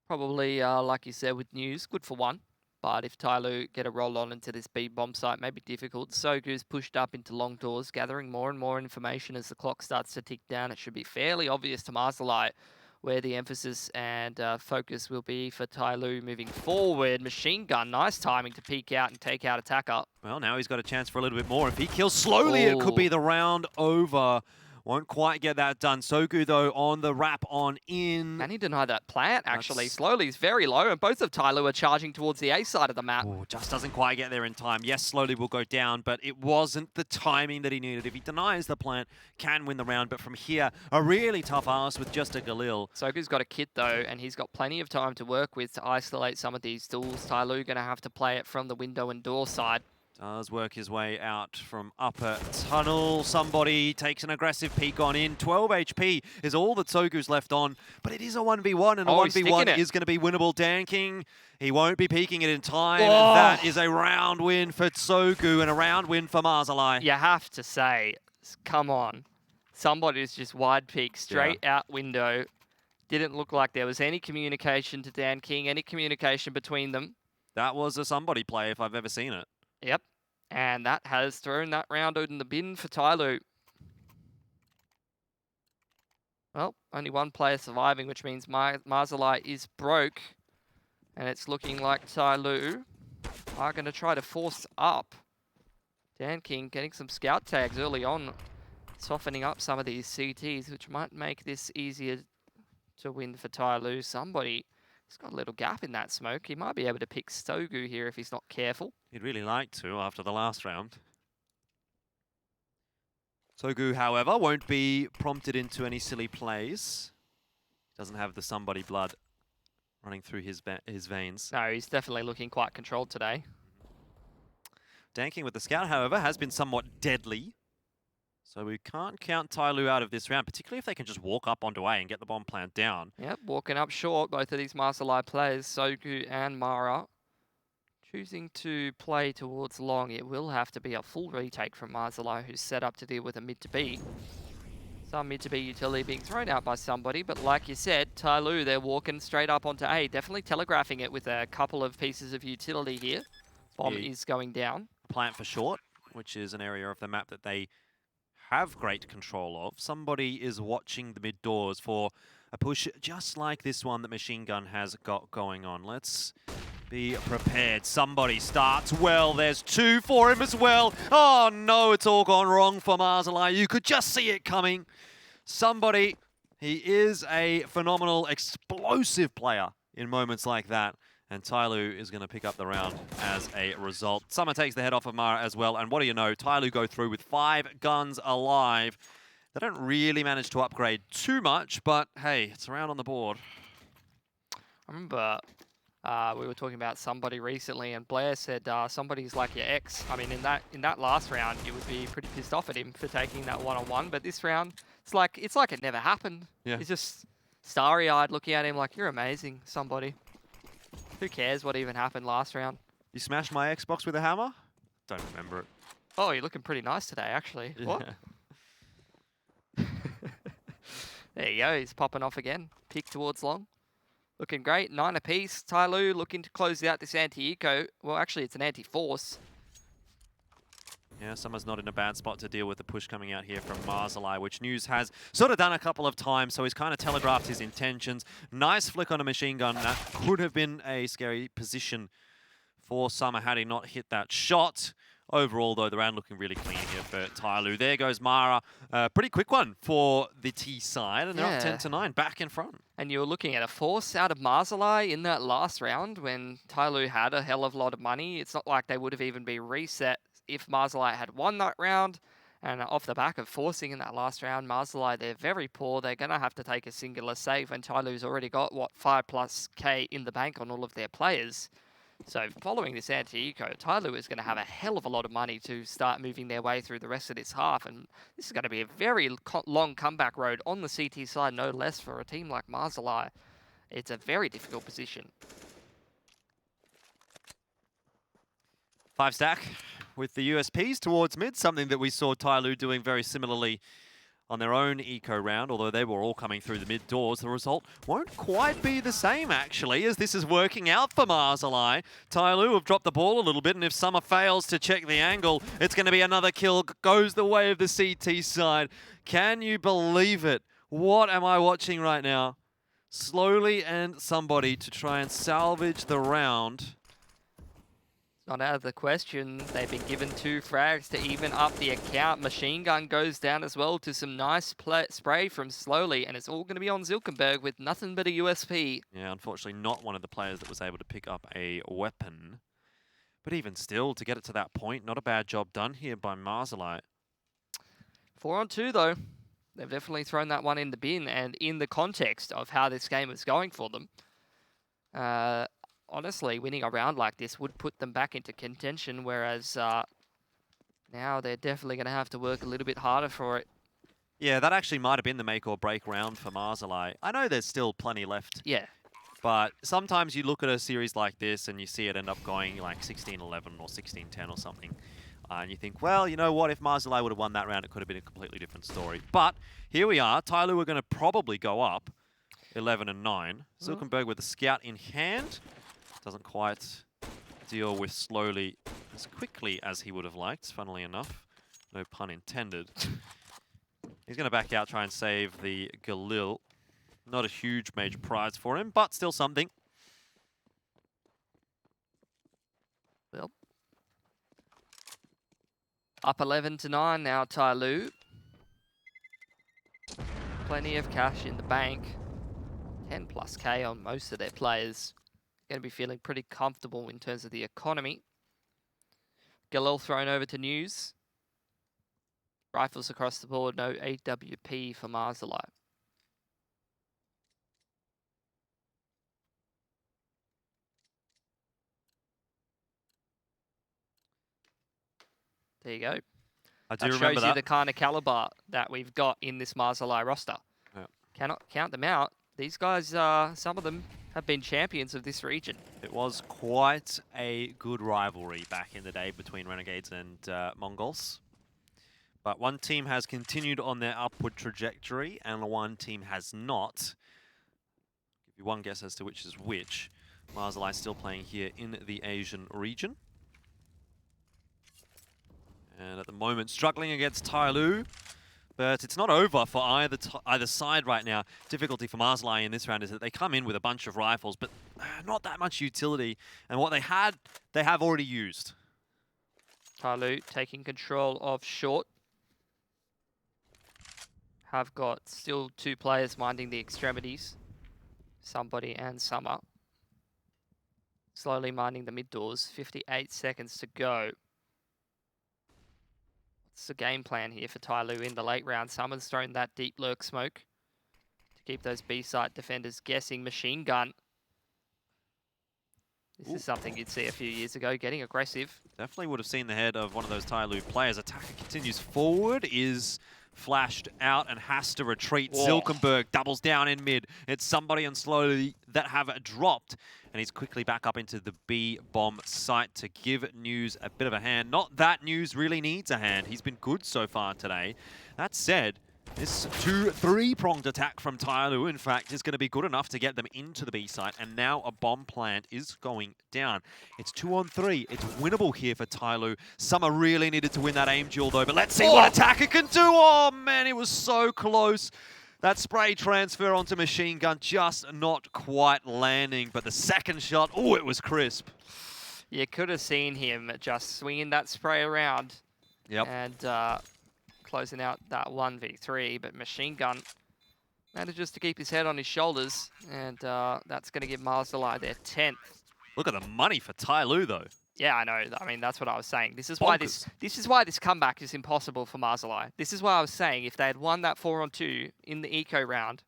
Probably, like you said, with News, good for one. But if TYLOO get a roll on into this B bomb site, may be difficult. Sogu's pushed up into long doors, gathering more and more information as the clock starts to tick down. It should be fairly obvious to Mazaalai where the emphasis and focus will be for TYLOO moving forward. Machine gun, nice timing to peek out and take out attacker. Well, now he's got a chance for a little bit more. If he kills slowly, it could be the round over. Won't quite get that done. Sogu, though, on the wrap on in. Can he deny that plant, actually? Slowly is very low, and both of TYLOO are charging towards the A side of the map. Oh, just doesn't quite get there in time. Yes, slowly will go down, but it wasn't the timing that he needed. If he denies the plant, can win the round, but from here, a really tough ask with just a Galil. Sogu's got a kit, though, and he's got plenty of time to work with to isolate some of these tools. TYLOO going to have to play it from the window and door side. Does work his way out from upper tunnel. Somebody takes an aggressive peek on in. 12 HP is all that Sogu's left on, but it is a 1v1, and a 1v1 is going to be winnable. Danking, he won't be peeking it in time, and that is a round win for Sogu and a round win for Mazaalai. You have to say, come on. Somebody's just wide peek straight out window. Didn't look like there was any communication to Danking, any communication between them. That was a somebody play if I've ever seen it. Yep, and that has thrown that round out in the bin for TYLOO. Well, only one player surviving, which means Mazaalai is broke. And it's looking like TYLOO are going to try to force up. Danking getting some scout tags early on, softening up some of these CTs, which might make this easier to win for TYLOO. Somebody He's got a little gap in that smoke. He might be able to pick Stogu here if he's not careful. He'd really like to after the last round. Sogu, however, won't be prompted into any silly plays. Doesn't have the somebody blood running through his veins. No, he's definitely looking quite controlled today. Danking with the scout, however, has been somewhat deadly. So we can't count TYLOO out of this round, particularly if they can just walk up onto A and get the bomb plant down. Yep, walking up short, both of these Mazaalai players, Sogu and Mara. Choosing to play towards long, it will have to be a full retake from Mazaalai, who's set up to deal with a mid to B. Some mid to B utility being thrown out by somebody, but like you said, TYLOO, they're walking straight up onto A, definitely telegraphing it with a couple of pieces of utility here. Bomb is going down. Plant for short, which is an area of the map that they have great control of. Somebody is watching the mid doors for a push just like this one that Machine Gun has got going on. Let's be prepared. Somebody starts well. There's two for him as well. Oh no, it's all gone wrong for Mazaalai. You could just see it coming. Somebody, he is a phenomenal, explosive player in moments like that. And TYLOO is going to pick up the round as a result. Summer takes the head off of Mara as well. And what do you know? TYLOO go through with 5 guns alive. They don't really manage to upgrade too much, but hey, it's a round on the board. I remember we were talking about somebody recently, and Blair said somebody's like your ex. I mean, in that last round, you would be pretty pissed off at him for taking that one-on-one. But this round, it's like it never happened. Yeah. He's just starry-eyed looking at him like, you're amazing, somebody. Who cares what even happened last round? You smashed my Xbox with a hammer? Don't remember it. Oh, you're looking pretty nice today, actually. Yeah. What? There you go, he's popping off again. Pick towards long. Looking great, 9 apiece. TYLOO looking to close out this anti-eco. Well, actually, it's an anti-force. Yeah, Summer's not in a bad spot to deal with the push coming out here from Mazaalai, which News has sort of done a couple of times, so he's kind of telegraphed his intentions. Nice flick on a machine gun. That could have been a scary position for Summer had he not hit that shot. Overall, though, the round looking really clean here for TYLOO. There goes Mara. Pretty quick one for the T side, and they're up 10-9, back in front. And you were looking at a force out of Mazaalai in that last round when TYLOO had a hell of a lot of money. It's not like they would have even been reset if Mazaalai had won that round. And off the back of forcing in that last round, Mazaalai, they're very poor. They're going to have to take a singular save when TYLOO's already got, what, 5+ K in the bank on all of their players. So following this anti-eco, TYLOO is going to have a hell of a lot of money to start moving their way through the rest of this half. And this is going to be a very long comeback road on the CT side, no less, for a team like Mazaalai. It's a very difficult position. 5 stack with the USPs towards mid, something that we saw TYLOO doing very similarly on their own eco round, although they were all coming through the mid doors. The result won't quite be the same, actually, as this is working out for Mazaalai. TYLOO have dropped the ball a little bit, and if Summer fails to check the angle, it's going to be another kill. Goes the way of the CT side. Can you believe it? What am I watching right now? Slowly and somebody to try and salvage the round. Not out of the question. They've been given 2 frags to even up the account. Machine gun goes down as well to some nice spray from Slowly, and it's all going to be on Zilkenberg with nothing but a USP. Yeah, unfortunately not one of the players that was able to pick up a weapon. But even still, to get it to that point, not a bad job done here by Mazaalai. 4-on-2 though. They've definitely thrown that one in the bin, and in the context of how this game is going for them, honestly, winning a round like this would put them back into contention, whereas now they're definitely going to have to work a little bit harder for it. Yeah, that actually might have been the make or break round for Mazaalai. I know there's still plenty left. Yeah. But sometimes you look at a series like this and you see it end up going like 16-11 or 16-10 or something. And you think, well, you know what? If Mazaalai would have won that round, it could have been a completely different story. But here we are. TYLOO are going to probably go up 11-9. Zilkenberg with the scout in hand. Doesn't quite deal with Slowly as quickly as he would have liked, funnily enough. No pun intended. He's going to back out, try and save the Galil. Not a huge major prize for him, but still something. Well, up 11-9 now, TYLOO. Plenty of cash in the bank. 10+ K on most of their players. Going to be feeling pretty comfortable in terms of the economy. Galil thrown over to News. Rifles across the board, no AWP for Mazaalai. There you go. I do That remember shows you that. the kind of caliber that we've got in this Mazaalai roster. Yeah. Cannot count them out. These guys, some of them have been champions of this region. It was quite a good rivalry back in the day between Renegades and Mongols. But one team has continued on their upward trajectory, and one team has not. Give you one guess as to which is which. Mazaalai still playing here in the Asian region. And at the moment, struggling against TYLOO. But it's not over for either side right now. Difficulty for Mazaalai in this round is that they come in with a bunch of rifles, but not that much utility. And what they had, they have already used. TYLOO taking control of short. Have got still 2 players minding the extremities. Somebody and Summer. Slowly minding the mid doors. 58 seconds to go. What's the game plan here for TYLOO in the late round? Summer's thrown that deep lurk smoke to keep those B-site defenders guessing. Machine gun. This is something you'd see a few years ago, getting aggressive. Definitely would have seen the head of one of those TYLOO players. Attacker continues forward, is flashed out and has to retreat. Whoa. Zilkenberg doubles down in mid. It's somebody and slowly that have dropped. And he's quickly back up into the B-bomb site to give News a bit of a hand. Not that News really needs a hand. He's been good so far today. That said, this 2-3-pronged attack from TYLOO, in fact, is going to be good enough to get them into the B site, and now a bomb plant is going down. It's 2-on-3. It's winnable here for TYLOO. Summer really needed to win that aim duel, though, but let's see what Attacker can do. Oh, man, it was so close. That spray transfer onto Machine Gun just not quite landing, but the second shot, oh, it was crisp. You could have seen him just swinging that spray around. Yep. And closing out that 1v3, but Machine Gun manages to keep his head on his shoulders, and that's going to give Mazaalai their 10th. Look at the money for TYLOO, though. Yeah, I know. I mean, that's what I was saying. This is why this comeback is impossible for Mazaalai. This is why I was saying if they had won that 4-on-2 in the eco round,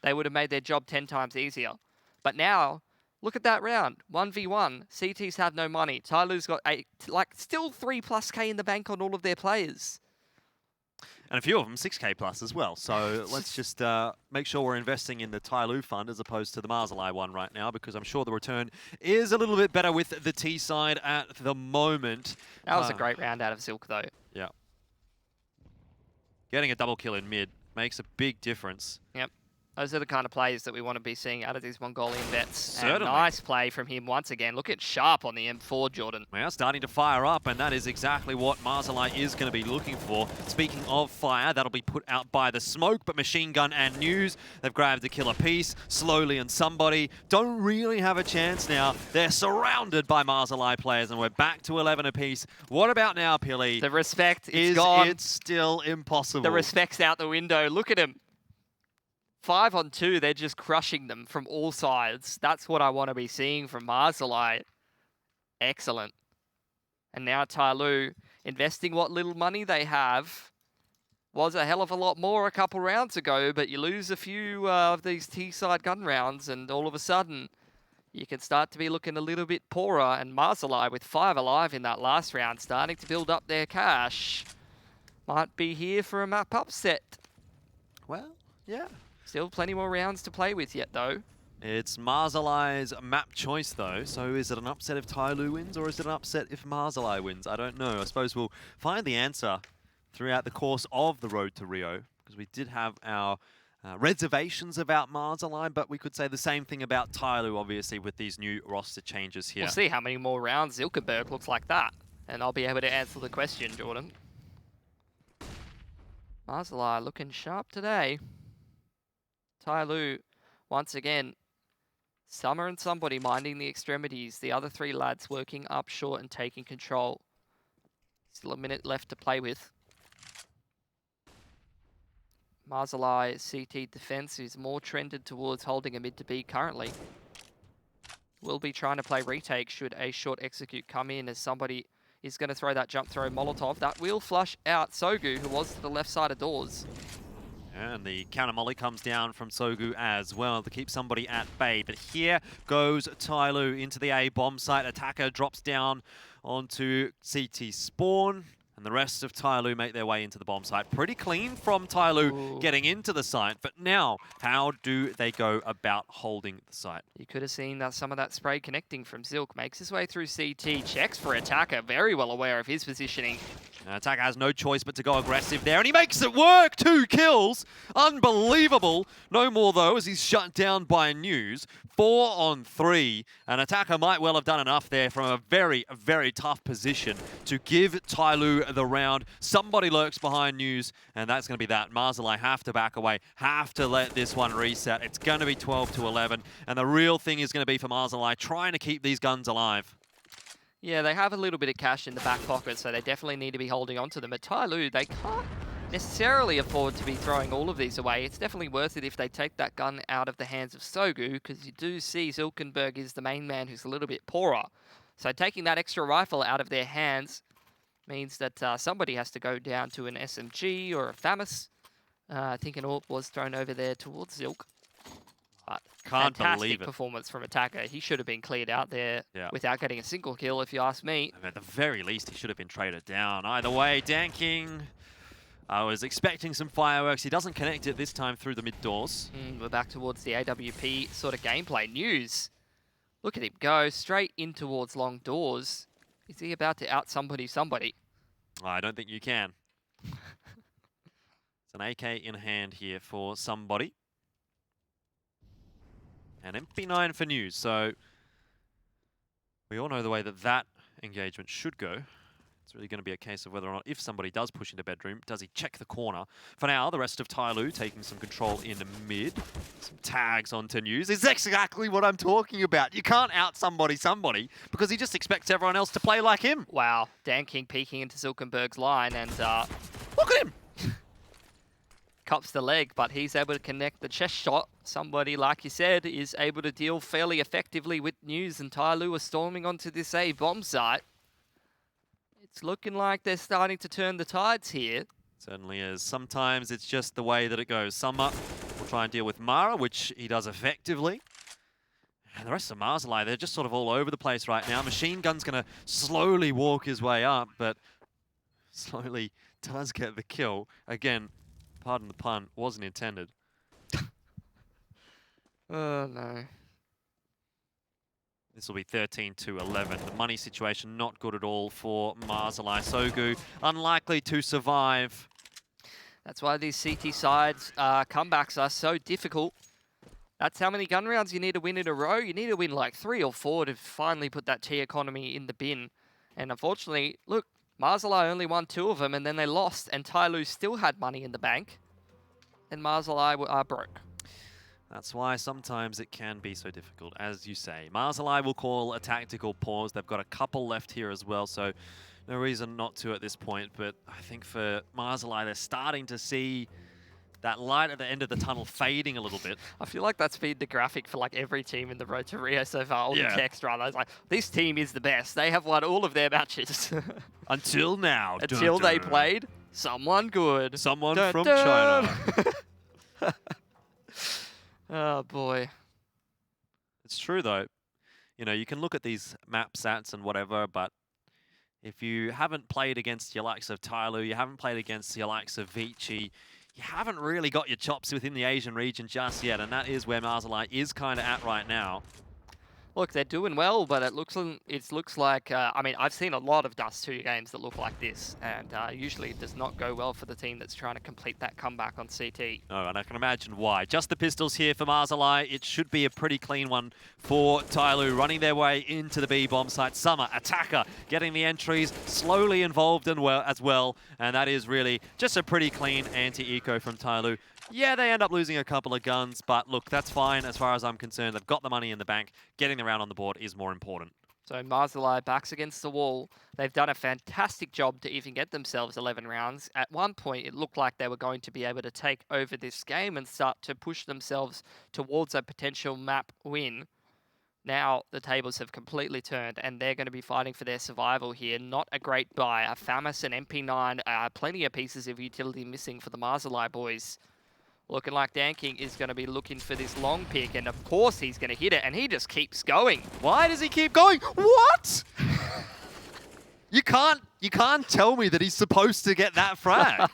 they would have made their job 10 times easier. But now, look at that round. 1v1. CTs have no money. TYLOO's got still 3+ K in the bank on all of their players. And a few of them 6K plus as well. So let's just make sure we're investing in the TYLOO fund as opposed to the Mazaalai one right now, because I'm sure the return is a little bit better with the T side at the moment. That was a great round out of Zilk, though. Yeah. Getting a double kill in mid makes a big difference. Yep. Those are the kind of plays that we want to be seeing out of these Mongolian vets. Certainly. And nice play from him once again. Look at Sharp on the M4, Jordan. Well, starting to fire up, and that is exactly what Mazaalai is going to be looking for. Speaking of fire, that'll be put out by the smoke, but Machine Gun and News, they've grabbed the killer piece, slowly, and somebody don't really have a chance now. They're surrounded by Mazaalai players, and we're back to 11 apiece. What about now, Pili? The respect is gone. It's still impossible. The respect's out the window. Look at him. 5-on-2, they're just crushing them from all sides. That's what I want to be seeing from Mazaalai. Excellent. And now TYLOO, investing what little money they have, was a hell of a lot more a couple rounds ago, but you lose a few of these T-side gun rounds, and all of a sudden, you can start to be looking a little bit poorer, and Mazaalai, with 5 alive in that last round, starting to build up their cash, might be here for a map upset. Well, yeah. Still plenty more rounds to play with yet, though. It's Mazaalai's map choice, though. So is it an upset if TYLOO wins, or is it an upset if Mazaalai wins? I don't know. I suppose we'll find the answer throughout the course of the road to Rio, because we did have our reservations about Mazaalai, but we could say the same thing about TYLOO, obviously, with these new roster changes here. We'll see how many more rounds Zilkenberg looks like that, and I'll be able to answer the question, Jordan. Mazaalai looking sharp today. TYLOO, once again, Summer and somebody minding the extremities. The other 3 lads working up short and taking control. Still a minute left to play with. Mazaalai CT defense is more trended towards holding a mid to B currently. Will be trying to play retake should a short execute come in, as somebody is going to throw that jump throw Molotov. That will flush out Sogu, who was to the left side of doors. And the counter molly comes down from Sogu as well to keep somebody at bay. But here goes TYLOO into the A bomb site. Attacker drops down onto CT spawn. And the rest of TYLOO make their way into the bomb site. Pretty clean from TYLOO getting into the site. But now, how do they go about holding the site? You could have seen that some of that spray connecting from Zilk. Makes his way through CT, checks for Attacker, very well aware of his positioning. Attacker has no choice but to go aggressive there, and he makes it work! 2 kills! Unbelievable! No more, though, as he's shut down by News. 4 on 3, and Attacker might well have done enough there from a very, very tough position to give TYLOO the round. Somebody lurks behind News, and that's going to be that. Mazaalai have to back away, have to let this one reset. It's going to be 12-11, and the real thing is going to be for Mazaalai trying to keep these guns alive. Yeah, they have a little bit of cash in the back pocket, so they definitely need to be holding on to them. At TYLOO, they can't necessarily afford to be throwing all of these away. It's definitely worth it if they take that gun out of the hands of Sogu, because you do see Zilkenberg is the main man who's a little bit poorer. So taking that extra rifle out of their hands means that somebody has to go down to an SMG or a FAMAS. I think an AWP was thrown over there towards Zilk. But Can't believe fantastic it. performance from Attacker. He should have been cleared out there without getting a single kill, if you ask me. And at the very least, he should have been traded down. Either way, Danking, I was expecting some fireworks. He doesn't connect it this time through the mid doors. We're back towards the AWP sort of gameplay. News. Look at him go straight in towards long doors. Is he about to out somebody? I don't think you can. It's an AK in hand here for somebody. And MP9 for News, so we all know the way that that engagement should go. It's really going to be a case of whether or not, if somebody does push into bedroom, does he check the corner? For now, the rest of TYLOO taking some control in mid. Some tags onto News. It's exactly what I'm talking about. You can't out somebody because he just expects everyone else to play like him. Wow, Danking peeking into Zilkenberg's line and look at him! Cups the leg, but he's able to connect the chest shot. Somebody, like you said, is able to deal fairly effectively with News, and TYLOO are storming onto this A bomb site. It's looking like they're starting to turn the tides here. Certainly is. Sometimes it's just the way that it goes. Summer will try and deal with Mara, which he does effectively. And the rest of Mazaalai, they're just sort of all over the place right now. Machine Gun's going to slowly walk his way up, but slowly does get the kill. Again, pardon the pun, wasn't intended. Oh, no. This will be 13-11. The money situation not good at all for Mazaalai. Sogu unlikely to survive. That's why these CT sides comebacks are so difficult. That's how many gun rounds you need to win in a row. You need to win like 3 or 4 to finally put that T economy in the bin. And unfortunately, look, Mazaalai only won 2 of them and then they lost, and TYLOO still had money in the bank. And Mazaalai are broke. That's why sometimes it can be so difficult, as you say. Mazaalai will call a tactical pause. They've got a couple left here as well, so no reason not to at this point. But I think for Mazaalai, they're starting to see that light at the end of the tunnel fading a little bit. I feel like that's been the graphic for like every team in the Road to Rio so far, all the text rather. It's like, this team is the best. They have won all of their matches. Until now. Until they played someone good. Someone from China. Oh, boy. It's true, though. You know, you can look at these map stats and whatever, but if you haven't played against your likes of TYLOO, you haven't played against your likes of Vici, you haven't really got your chops within the Asian region just yet, and that is where Mazaalai is kind of at right now. Look, they're doing well, but it looks like, I mean, I've seen a lot of Dust2 games that look like this, and usually it does not go well for the team that's trying to complete that comeback on CT. Oh, and I can imagine why. Just the pistols here for Mazaalai. It should be a pretty clean one for TYLOO, running their way into the B bomb site. Summer, Attacker, getting the entries, slowly involved as well, and that is really just a pretty clean anti-eco from TYLOO. Yeah, they end up losing a couple of guns, but look, that's fine as far as I'm concerned. They've got the money in the bank. Getting the round on the board is more important. So Mazaalai backs against the wall. They've done a fantastic job to even get themselves 11 rounds. At one point, it looked like they were going to be able to take over this game and start to push themselves towards a potential map win. Now the tables have completely turned and they're going to be fighting for their survival here. Not a great buy. A FAMAS and MP9, plenty of pieces of utility missing for the Mazaalai boys. Looking like DanKing is going to be looking for this long pick, and of course he's going to hit it, and he just keeps going. Why does he keep going? What? You can't tell me that he's supposed to get that frag.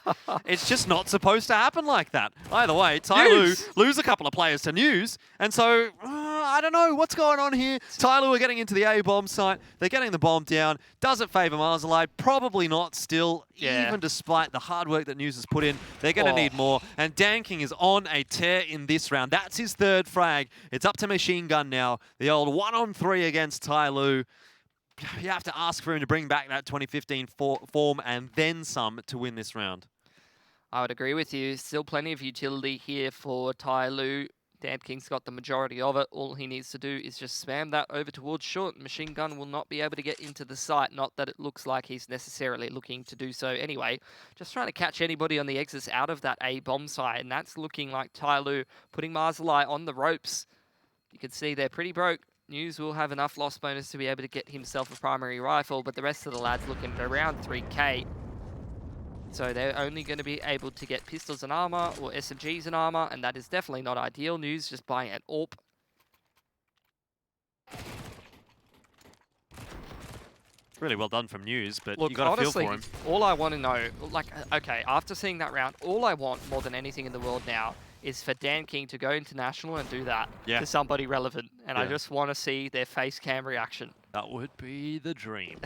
It's just not supposed to happen like that. Either way, TYLOO lose a couple of players to News, and so I don't know what's going on here. TYLOO are getting into the A bomb site. They're getting the bomb down. Does it favour Mazaalai? Probably not still, even despite the hard work that News has put in. They're going to need more, and DanKing is on a tear in this round. That's his third frag. It's up to Machine Gun now. The old 1-on-3 against TYLOO. You have to ask for him to bring back that 2015 form and then some to win this round. I would agree with you. Still plenty of utility here for TYLOO. DanKing's got the majority of it. All he needs to do is just spam that over towards short. Machine Gun will not be able to get into the site. Not that it looks like he's necessarily looking to do so anyway. Just trying to catch anybody on the exits out of that A bomb site. And that's looking like TYLOO putting Mazaalai on the ropes. You can see they're pretty broke. News will have enough loss bonus to be able to get himself a primary rifle, but the rest of the lads looking at around 3k. So they're only going to be able to get pistols and armor, or SMGs and armor, and that is definitely not ideal. News just buying an AWP. Really well done from News, but Look, you got to feel honestly, for him. all I want to know, like, okay, after seeing that round, all I want more than anything in the world now is for DanKing to go international and do that to somebody relevant. And I just want to see their face cam reaction. That would be the dream.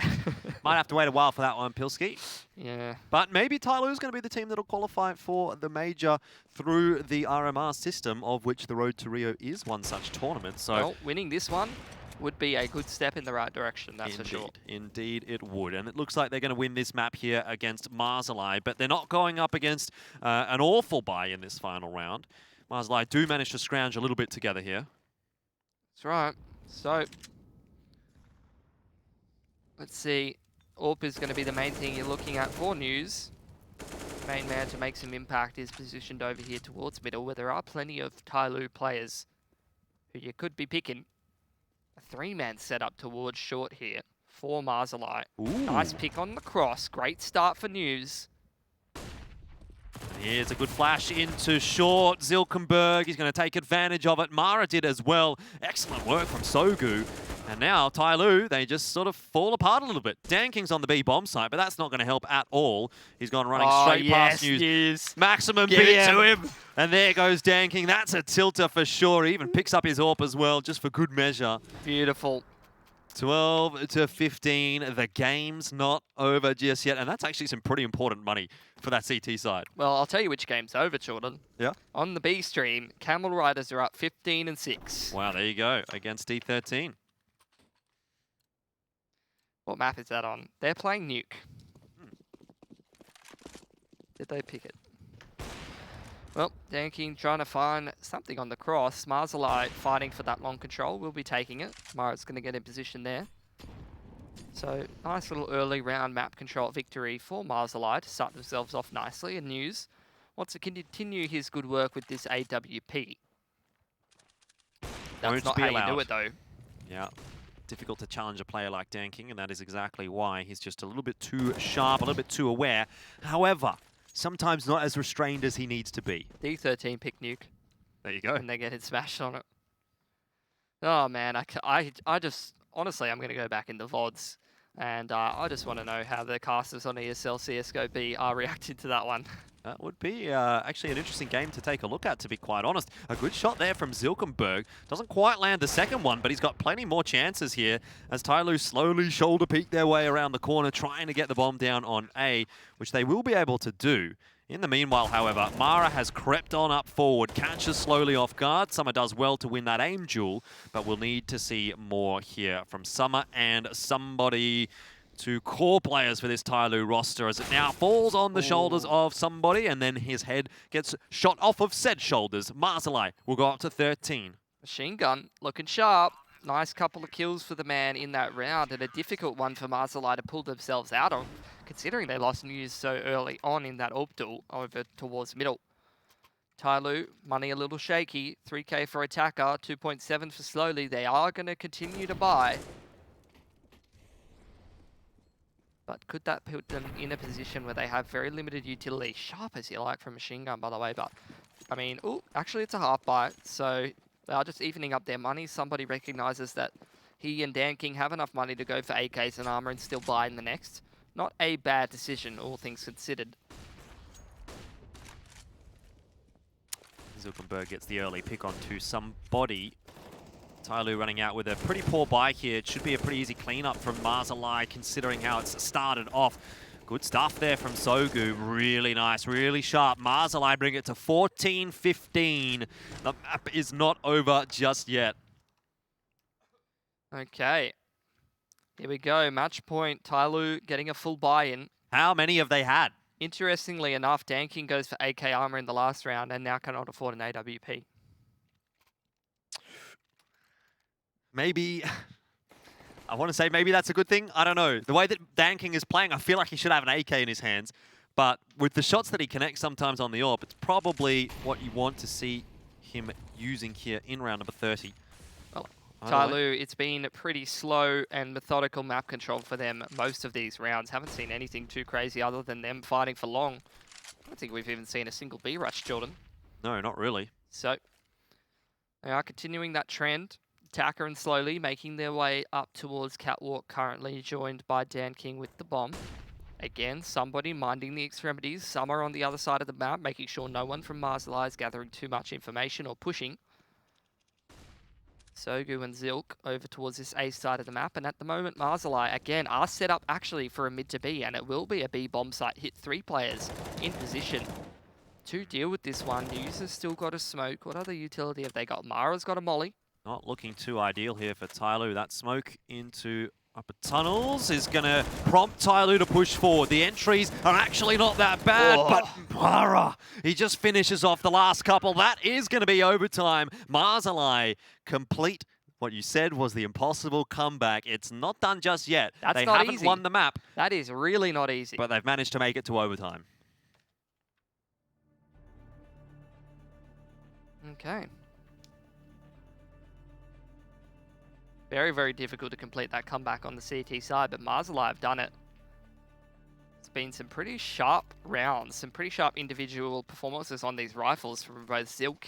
Might have to wait a while for that one, Pilski. Yeah. But maybe TYLOO is going to be the team that'll qualify for the major through the RMR system, of which the Road to Rio is one such tournament. So well, winning this one would be a good step in the right direction, that's for sure. Indeed it would. And it looks like they're going to win this map here against Mazaalai, but they're not going up against an awful buy in this final round. Mazaalai do manage to scrounge a little bit together here. That's right. So, let's see. AWP is going to be the main thing you're looking at for News. Main man to make some impact is positioned over here towards middle, where there are plenty of TYLOO players who you could be picking. A 3-man setup towards short here for Mazaalai. Nice pick on the cross. Great start for News. Here's a good flash into short. Zilkenberg, he's going to take advantage of it. Mara did as well. Excellent work from Sogu. And now TYLOO, they just sort of fall apart a little bit. DanKing's on the B bomb site, but that's not going to help at all. He's gone running straight past News. Maximum beat to him. And there goes DanKing. That's a tilter for sure. He even picks up his AWP as well, just for good measure. Beautiful. 12 to 15. The game's not over just yet. And that's actually some pretty important money for that CT side. Well, I'll tell you which game's over, Jordan. Yeah. On the B stream, Camel Riders are up 15-6. Wow, there you go. Against D13. What map is that on? They're playing Nuke. Did they pick it? Well, DanKing trying to find something on the cross. Mazaalai fighting for that long control. We'll be taking it. Mara's going to get in position there. So, nice little early round map control victory for Mazaalai to start themselves off nicely. And News wants to continue his good work with this AWP. That's not how you do it, though. Yeah. Difficult to challenge a player like DanKing, and that is exactly why. He's just a little bit too sharp, a little bit too aware. However, sometimes not as restrained as he needs to be. D13 pick Nuke. There you go. And they get it smashed on it. Oh, man. I just... Honestly, I'm going to go back into VODs. And I just want to know how the casters on ESL CSGO B are reacting to that one. That would be actually an interesting game to take a look at, to be quite honest. A good shot there from Zilkenberg. Doesn't quite land the second one, but he's got plenty more chances here as TYLOO slowly shoulder peek their way around the corner, trying to get the bomb down on A, which they will be able to do. In the meanwhile, however, Mara has crept on up forward, catches slowly off guard. Summer does well to win that aim duel, but we'll need to see more here from Summer and somebody. Two core players for this TYLOO roster as it now falls on the shoulders of somebody, and then his head gets shot off of said shoulders. Mazaalai will go up to 13. Machine Gun looking sharp. nice couple of kills for the man in that round, and a difficult one for Mazaalai to pull themselves out of, considering they lost news so early on in that AWP duel over towards middle. TYLOO, money a little shaky, 3k for attacker, 2.7 for slowly. They are going to continue to buy. But could that put them in a position where they have very limited utility? Sharp as you like from Machine Gun, by the way, but I mean, oh, actually it's a half buy, so they are just evening up their money. Somebody recognizes that he and Dan King have enough money to go for AKs and armor and still buy in the next. Not a bad decision, all things considered. Zuckerberg gets the early pick onto somebody. TYLOO running out with a pretty poor buy here. It should be a pretty easy cleanup from Mazaalai, considering how it's started off. Good stuff there from Sogu. Really nice, really sharp. Mazaalai bring it to 14-15. The map is not over just yet. Okay. Here we go. Match point. TYLOO getting a full buy-in. How many have they had? Interestingly enough, Dan King goes for AK armor in the last round and now cannot afford an AWP. Maybe, I want to say maybe that's a good thing. I don't know. The way that Dan King is playing, I feel like he should have an AK in his hands. But with the shots that he connects sometimes on the AWP, it's probably what you want to see him using here in round number 30. Well, TYLOO, it's been pretty slow and methodical map control for them most of these rounds. Haven't seen anything too crazy other than them fighting for long. I don't think we've even seen a single B rush, Jordan. No, not really. So, they are continuing that trend. Attacker and slowly making their way up towards Catwalk, currently joined by Dan King with the bomb. Again, somebody minding the extremities. Some are on the other side of the map, making sure no one from Mazaalai is gathering too much information or pushing. Sogu and Zilk over towards this A side of the map, and at the moment Mazaalai again are set up actually for a mid to B, and it will be a B bomb site. Hit 3 players in position to deal with this one. News has still got a smoke. What other utility have they got? Mara's got a molly. Not looking too ideal here for TYLOO. That smoke into upper tunnels is going to prompt TYLOO to push forward. The entries are actually not that bad, but Mara, he just finishes off the last couple. That is going to be overtime. Mazaalai complete what you said was the impossible comeback. It's not done just yet. That's they not haven't easy. won the map. That is really not easy. But they've managed to make it to overtime. Okay. Very, very difficult to complete that comeback on the CT side, but Mazaalai have done it. It's been some pretty sharp rounds, some pretty sharp individual performances on these rifles from both Zilk.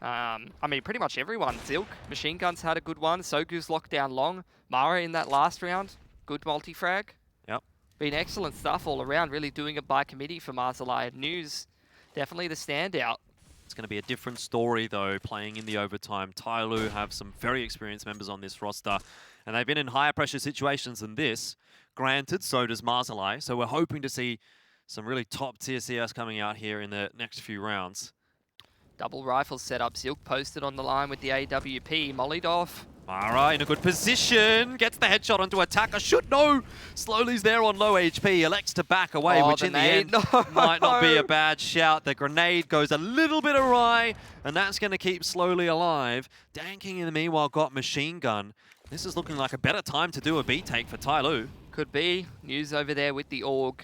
I mean, pretty much everyone. Zilk, Machine Gun's had a good one. Sogu's locked down long. Mara in that last round, good multi-frag. Yep. Been excellent stuff all around, really doing it by committee for Mazaalai. News, definitely the standout. It's going to be a different story, though, playing in the overtime. TYLOO have some very experienced members on this roster, and they've been in higher pressure situations than this. Granted, so does Mazaalai, so we're hoping to see some really top-tier CS coming out here in the next few rounds. Double rifle setup. Zilk posted on the line with the AWP. Mollied off. Mara in a good position, gets the headshot onto attacker, should know. Slowly's there on low HP, elects to back away, which in the end might not be a bad shout. The grenade goes a little bit awry, and that's going to keep Slowly alive. Dan King in the meanwhile got Machine Gun. This is looking like a better time to do a B take for TYLOO. Could be. News over there with the AUG.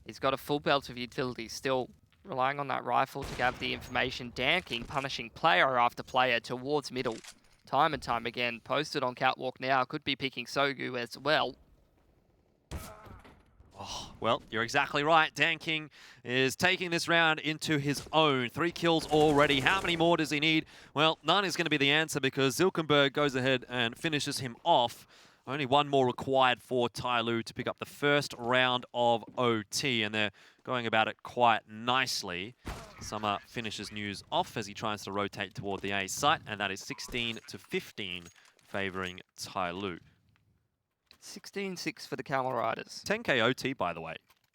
He's got a full belt of utility still. Relying on that rifle to gather the information. Dan King punishing player after player towards middle. Time and time again. Posted on Catwalk now. Could be picking Sogu as well. Oh, well, you're exactly right. Dan King is taking this round into his own. 3 kills already. How many more does he need? Well, none is going to be the answer because Zilkenberg goes ahead and finishes him off. Only one more required for TYLOO to pick up the first round of OT, and they're going about it quite nicely. Summer finishes News off as he tries to rotate toward the A site, and that is 16-15 favouring TYLOO. 16-6 for the Camel Riders. 10k OT, by the way.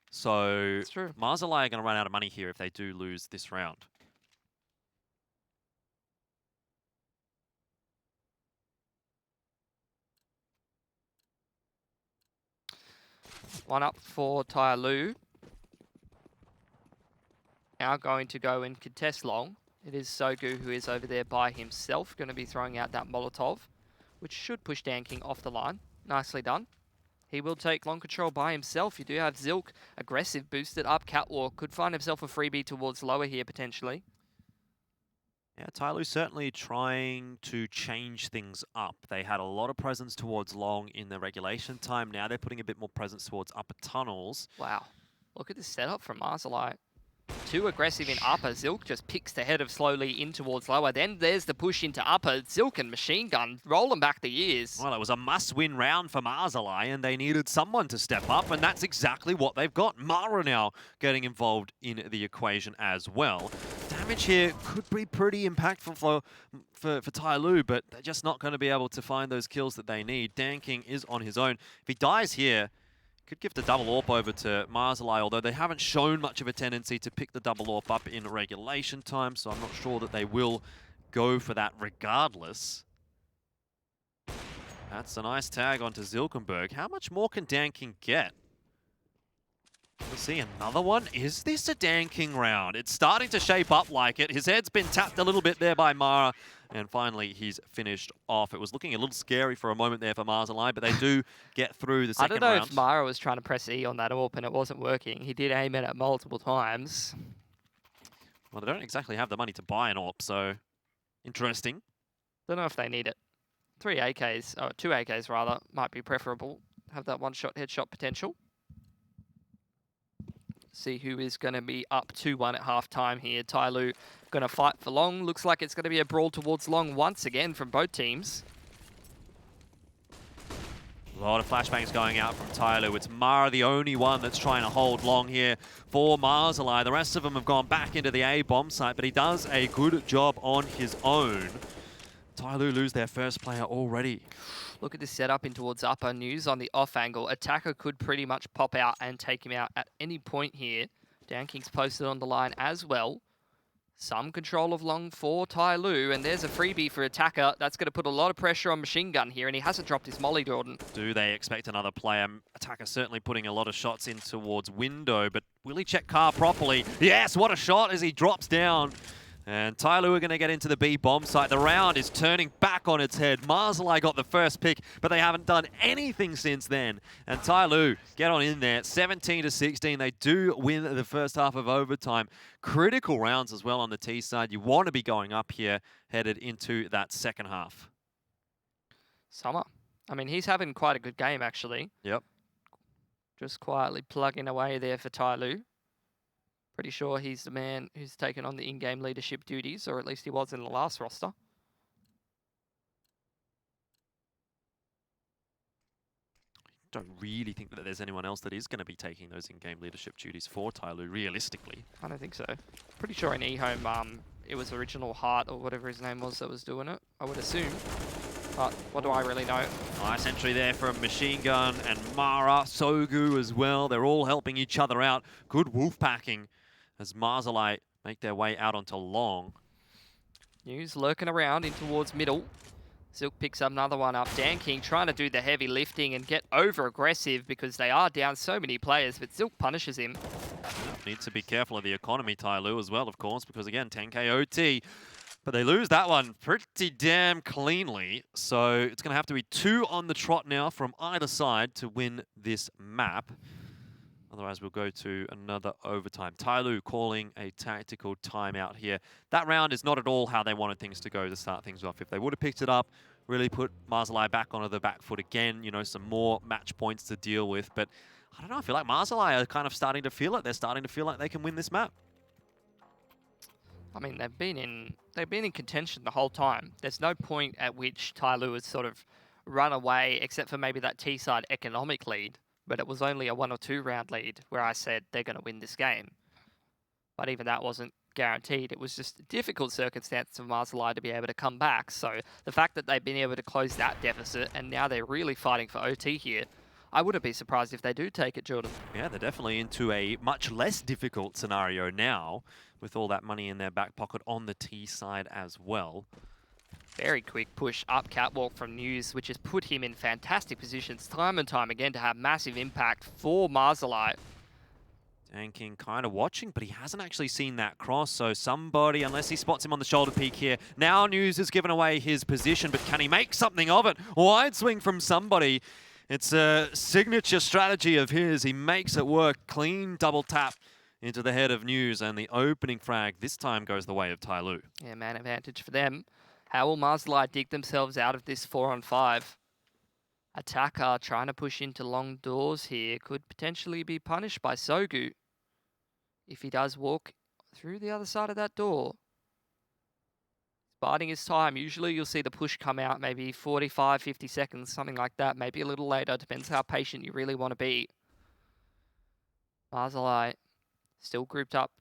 So That's true. Mazaalai are going to run out of money here if they do lose this round. One up for TYLOO. Now going to go and contest long. It is Sogu who is over there by himself, going to be throwing out that Molotov. which should push Danking off the line. Nicely done. He will take long control by himself. You do have Zilk, aggressive, boosted up catwalk. Could find himself a freebie towards lower here, potentially. Yeah, TYLOO certainly trying to change things up. They had a lot of presence towards long in the regulation time. Now they're putting a bit more presence towards upper tunnels. Wow. Look at this setup from Mazaalai. Too aggressive in upper. Zilk just picks the head of slowly in towards lower. Then there's the push into upper. Zilk and Machine Gun rolling back the years. Well, it was a must-win round for Mazaalai, and they needed someone to step up, and that's exactly what they've got. Mara now getting involved in the equation as well. Damage here could be pretty impactful for TYLOO, but they're just not going to be able to find those kills that they need. Danking is on his own. If he dies here, could give the double AWP over to Mazaalai, although they haven't shown much of a tendency to pick the double AWP up in regulation time, so I'm not sure that they will go for that regardless. That's a nice tag onto Zilkenberg. How much more can Danking get? We'll see another one. Is this a Danking round? It's starting to shape up like it. His head's been tapped a little bit there by Mara. And finally, he's finished off. It was looking a little scary for a moment there for Mazaalai, but they do get through the second round. I don't know if Mara was trying to press E on that AWP and it wasn't working. He did aim at it multiple times. Well, they don't exactly have the money to buy an AWP, so interesting. Don't know if they need it. 2 AKs rather, might be preferable. Have that one-shot headshot potential. See who is going to be up 2-1 at half-time here. TYLOO going to fight for long. Looks like it's going to be a brawl towards long once again from both teams. A lot of flashbangs going out from TYLOO. It's Mara, the only one that's trying to hold long here for Mazaalai. The rest of them have gone back into the A bomb site, but he does a good job on his own. TYLOO lose their first player already. Look at this setup in towards upper. News on the off angle. Attacker could pretty much pop out and take him out at any point here. Danking's posted on the line as well. Some control of long for TYLOO, and there's a freebie for Attacker. That's going to put a lot of pressure on Machine Gun here, and he hasn't dropped his molly, Jordan. Do they expect another player? Attacker certainly putting a lot of shots in towards window, but will he check car properly? Yes, what a shot as he drops down. And TYLOO are going to get into the B bomb site. The round is turning back on its head. Mazaalai got the first pick, but they haven't done anything since then. And TYLOO get on in there. 17-16. They do win the first half of overtime. Critical rounds as well on the T side. You want to be going up here, headed into that second half. Summer. I mean, he's having quite a good game, actually. Yep. Just quietly plugging away there for TYLOO. Pretty sure he's the man who's taken on the in-game leadership duties, or at least he was in the last roster. Don't really think that there's anyone else that is going to be taking those in-game leadership duties for TYLOO, realistically. I don't think so. Pretty sure in eHome, it was Original Heart or whatever his name was that was doing it, I would assume. But what do I really know? Nice entry there from Machine Gun and Mara, Sogu as well. They're all helping each other out. Good wolf packing as Mazaalai make their way out onto long. News lurking around in towards middle. Zilk picks up another one up. Danking trying to do the heavy lifting and get over-aggressive because they are down so many players, but Zilk punishes him. Need to be careful of the economy, TYLOO, as well, of course, because, again, 10k OT. But they lose that one pretty damn cleanly. So it's going to have to be 2 on the trot now from either side to win this map. Otherwise, we'll go to another overtime. TYLOO calling a tactical timeout here. That round is not at all how they wanted things to go to start things off. If they would have picked it up, really put Mazaalai back onto the back foot again, you know, some more match points to deal with. But I don't know, I feel like Mazaalai are kind of starting to feel it. They're starting to feel like they can win this map. I mean, they've been in contention the whole time. There's no point at which TYLOO has sort of run away, except for maybe that T-side economic lead. But it was only a 1 or 2 round lead where I said they're going to win this game. But even that wasn't guaranteed. It was just a difficult circumstance for Mazaalai to be able to come back. So the fact that they've been able to close that deficit and now they're really fighting for OT here, I wouldn't be surprised if they do take it, Jordan. Yeah, they're definitely into a much less difficult scenario now with all that money in their back pocket on the T side as well. Very quick push up catwalk from News, which has put him in fantastic positions time and time again to have massive impact for Mazaalai. Danking kind of watching, but he hasn't actually seen that cross, so somebody, unless he spots him on the shoulder peak here. Now News has given away his position, but can he make something of it? Wide swing from somebody. It's a signature strategy of his. He makes it work. Clean double tap into the head of News, and the opening frag this time goes the way of TYLOO. Yeah, man advantage for them. How will Mazaalai dig themselves out of this 4-on-5? Attacker trying to push into long doors here could potentially be punished by Sogu if he does walk through the other side of that door. He's biding his time. Usually you'll see the push come out maybe 45, 50 seconds, something like that. Maybe a little later. Depends how patient you really want to be. Mazaalai still grouped up.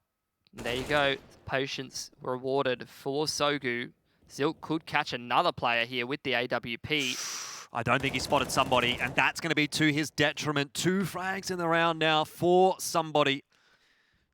And there you go. Patience rewarded for Sogu. Zilk could catch another player here with the AWP. I don't think he spotted somebody, and that's going to be to his detriment. 2 frags in the round now for somebody.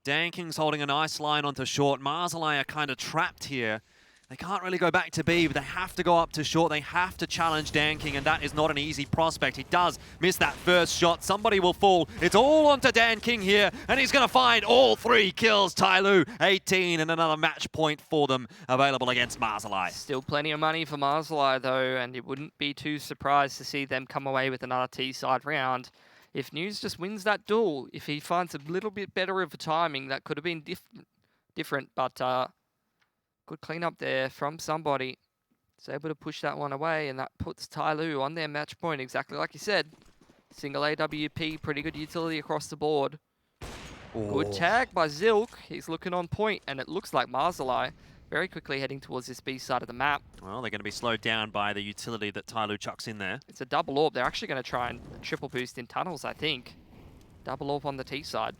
Danking's holding a nice line onto short. Mazaalai are kind of trapped here. They can't really go back to B, but they have to go up to short. They have to challenge Danking, and that is not an easy prospect. He does miss that first shot. Somebody will fall. It's all onto Danking here, and he's going to find all 3 kills. TYLOO, 18, and another match point for them available against Mazaalai. Still plenty of money for Mazaalai, though, and it wouldn't be too surprised to see them come away with another T-side round. If News just wins that duel, if he finds a little bit better of a timing, that could have been different, but good cleanup there from somebody. It's able to push that one away, and that puts TYLOO on their match point, exactly like you said. Single AWP, pretty good utility across the board. Oh. Good tag by Zilk. He's looking on point, and it looks like Mazaalai very quickly heading towards this B side of the map. Well, they're going to be slowed down by the utility that TYLOO chucks in there. It's a double AWP. They're actually going to try and triple boost in tunnels, I think. Double AWP on the T side.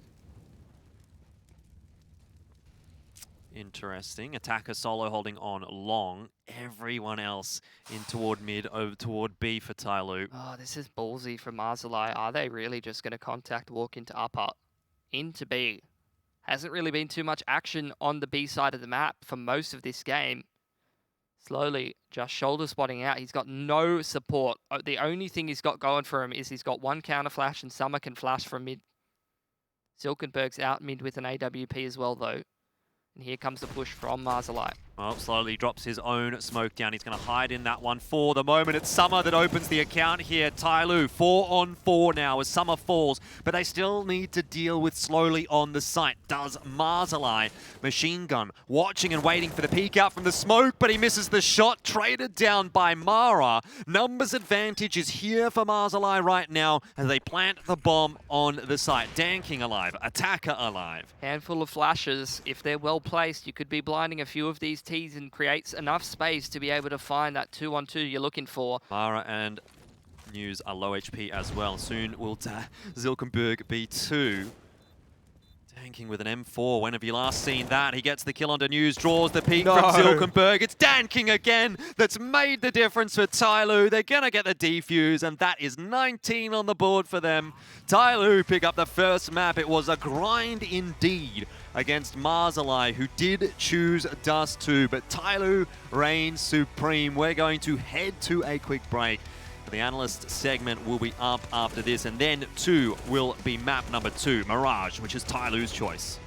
Interesting. Attacker solo holding on long. Everyone else in toward mid, over toward B for TYLOO. Oh, this is ballsy from Mazaalai. Are they really just going to contact walk into upper? Into B. Hasn't really been too much action on the B side of the map for most of this game. Slowly, just shoulder spotting out. He's got no support. The only thing he's got going for him is he's got 1 counter flash, and Summer can flash from mid. Zilkenberg's out mid with an AWP as well, though. And here comes the push from Mazaalai. Well, slowly drops his own smoke down. He's going to hide in that one for the moment. It's Summer that opens the account here. TYLOO 4-on-4 now as Summer falls, but they still need to deal with slowly on the site. Does Mazaalai. Machine gun watching and waiting for the peek out from the smoke, but he misses the shot. Traded down by Mara. Numbers advantage is here for Mazaalai right now as they plant the bomb on the site. Danking alive. Attacker alive. Handful of flashes. If they're well placed, you could be blinding a few of these T's and creates enough space to be able to find that 2-on-2 you're looking for. Mara and News are low HP as well. Soon will Zilkenberg be 2. Danking with an M4. When have you last seen that? He gets the kill onto News, draws the peak from Zilkenberg. It's Danking again that's made the difference for TYLOO. They're going to get the defuse, and that is 19 on the board for them. TYLOO pick up the first map. It was a grind indeed against Mazaalai, who did choose Dust2, but TYLOO reigns supreme. We're going to head to a quick break. The analyst segment will be up after this, and then 2 will be map number 2, Mirage, which is TYLOO's choice.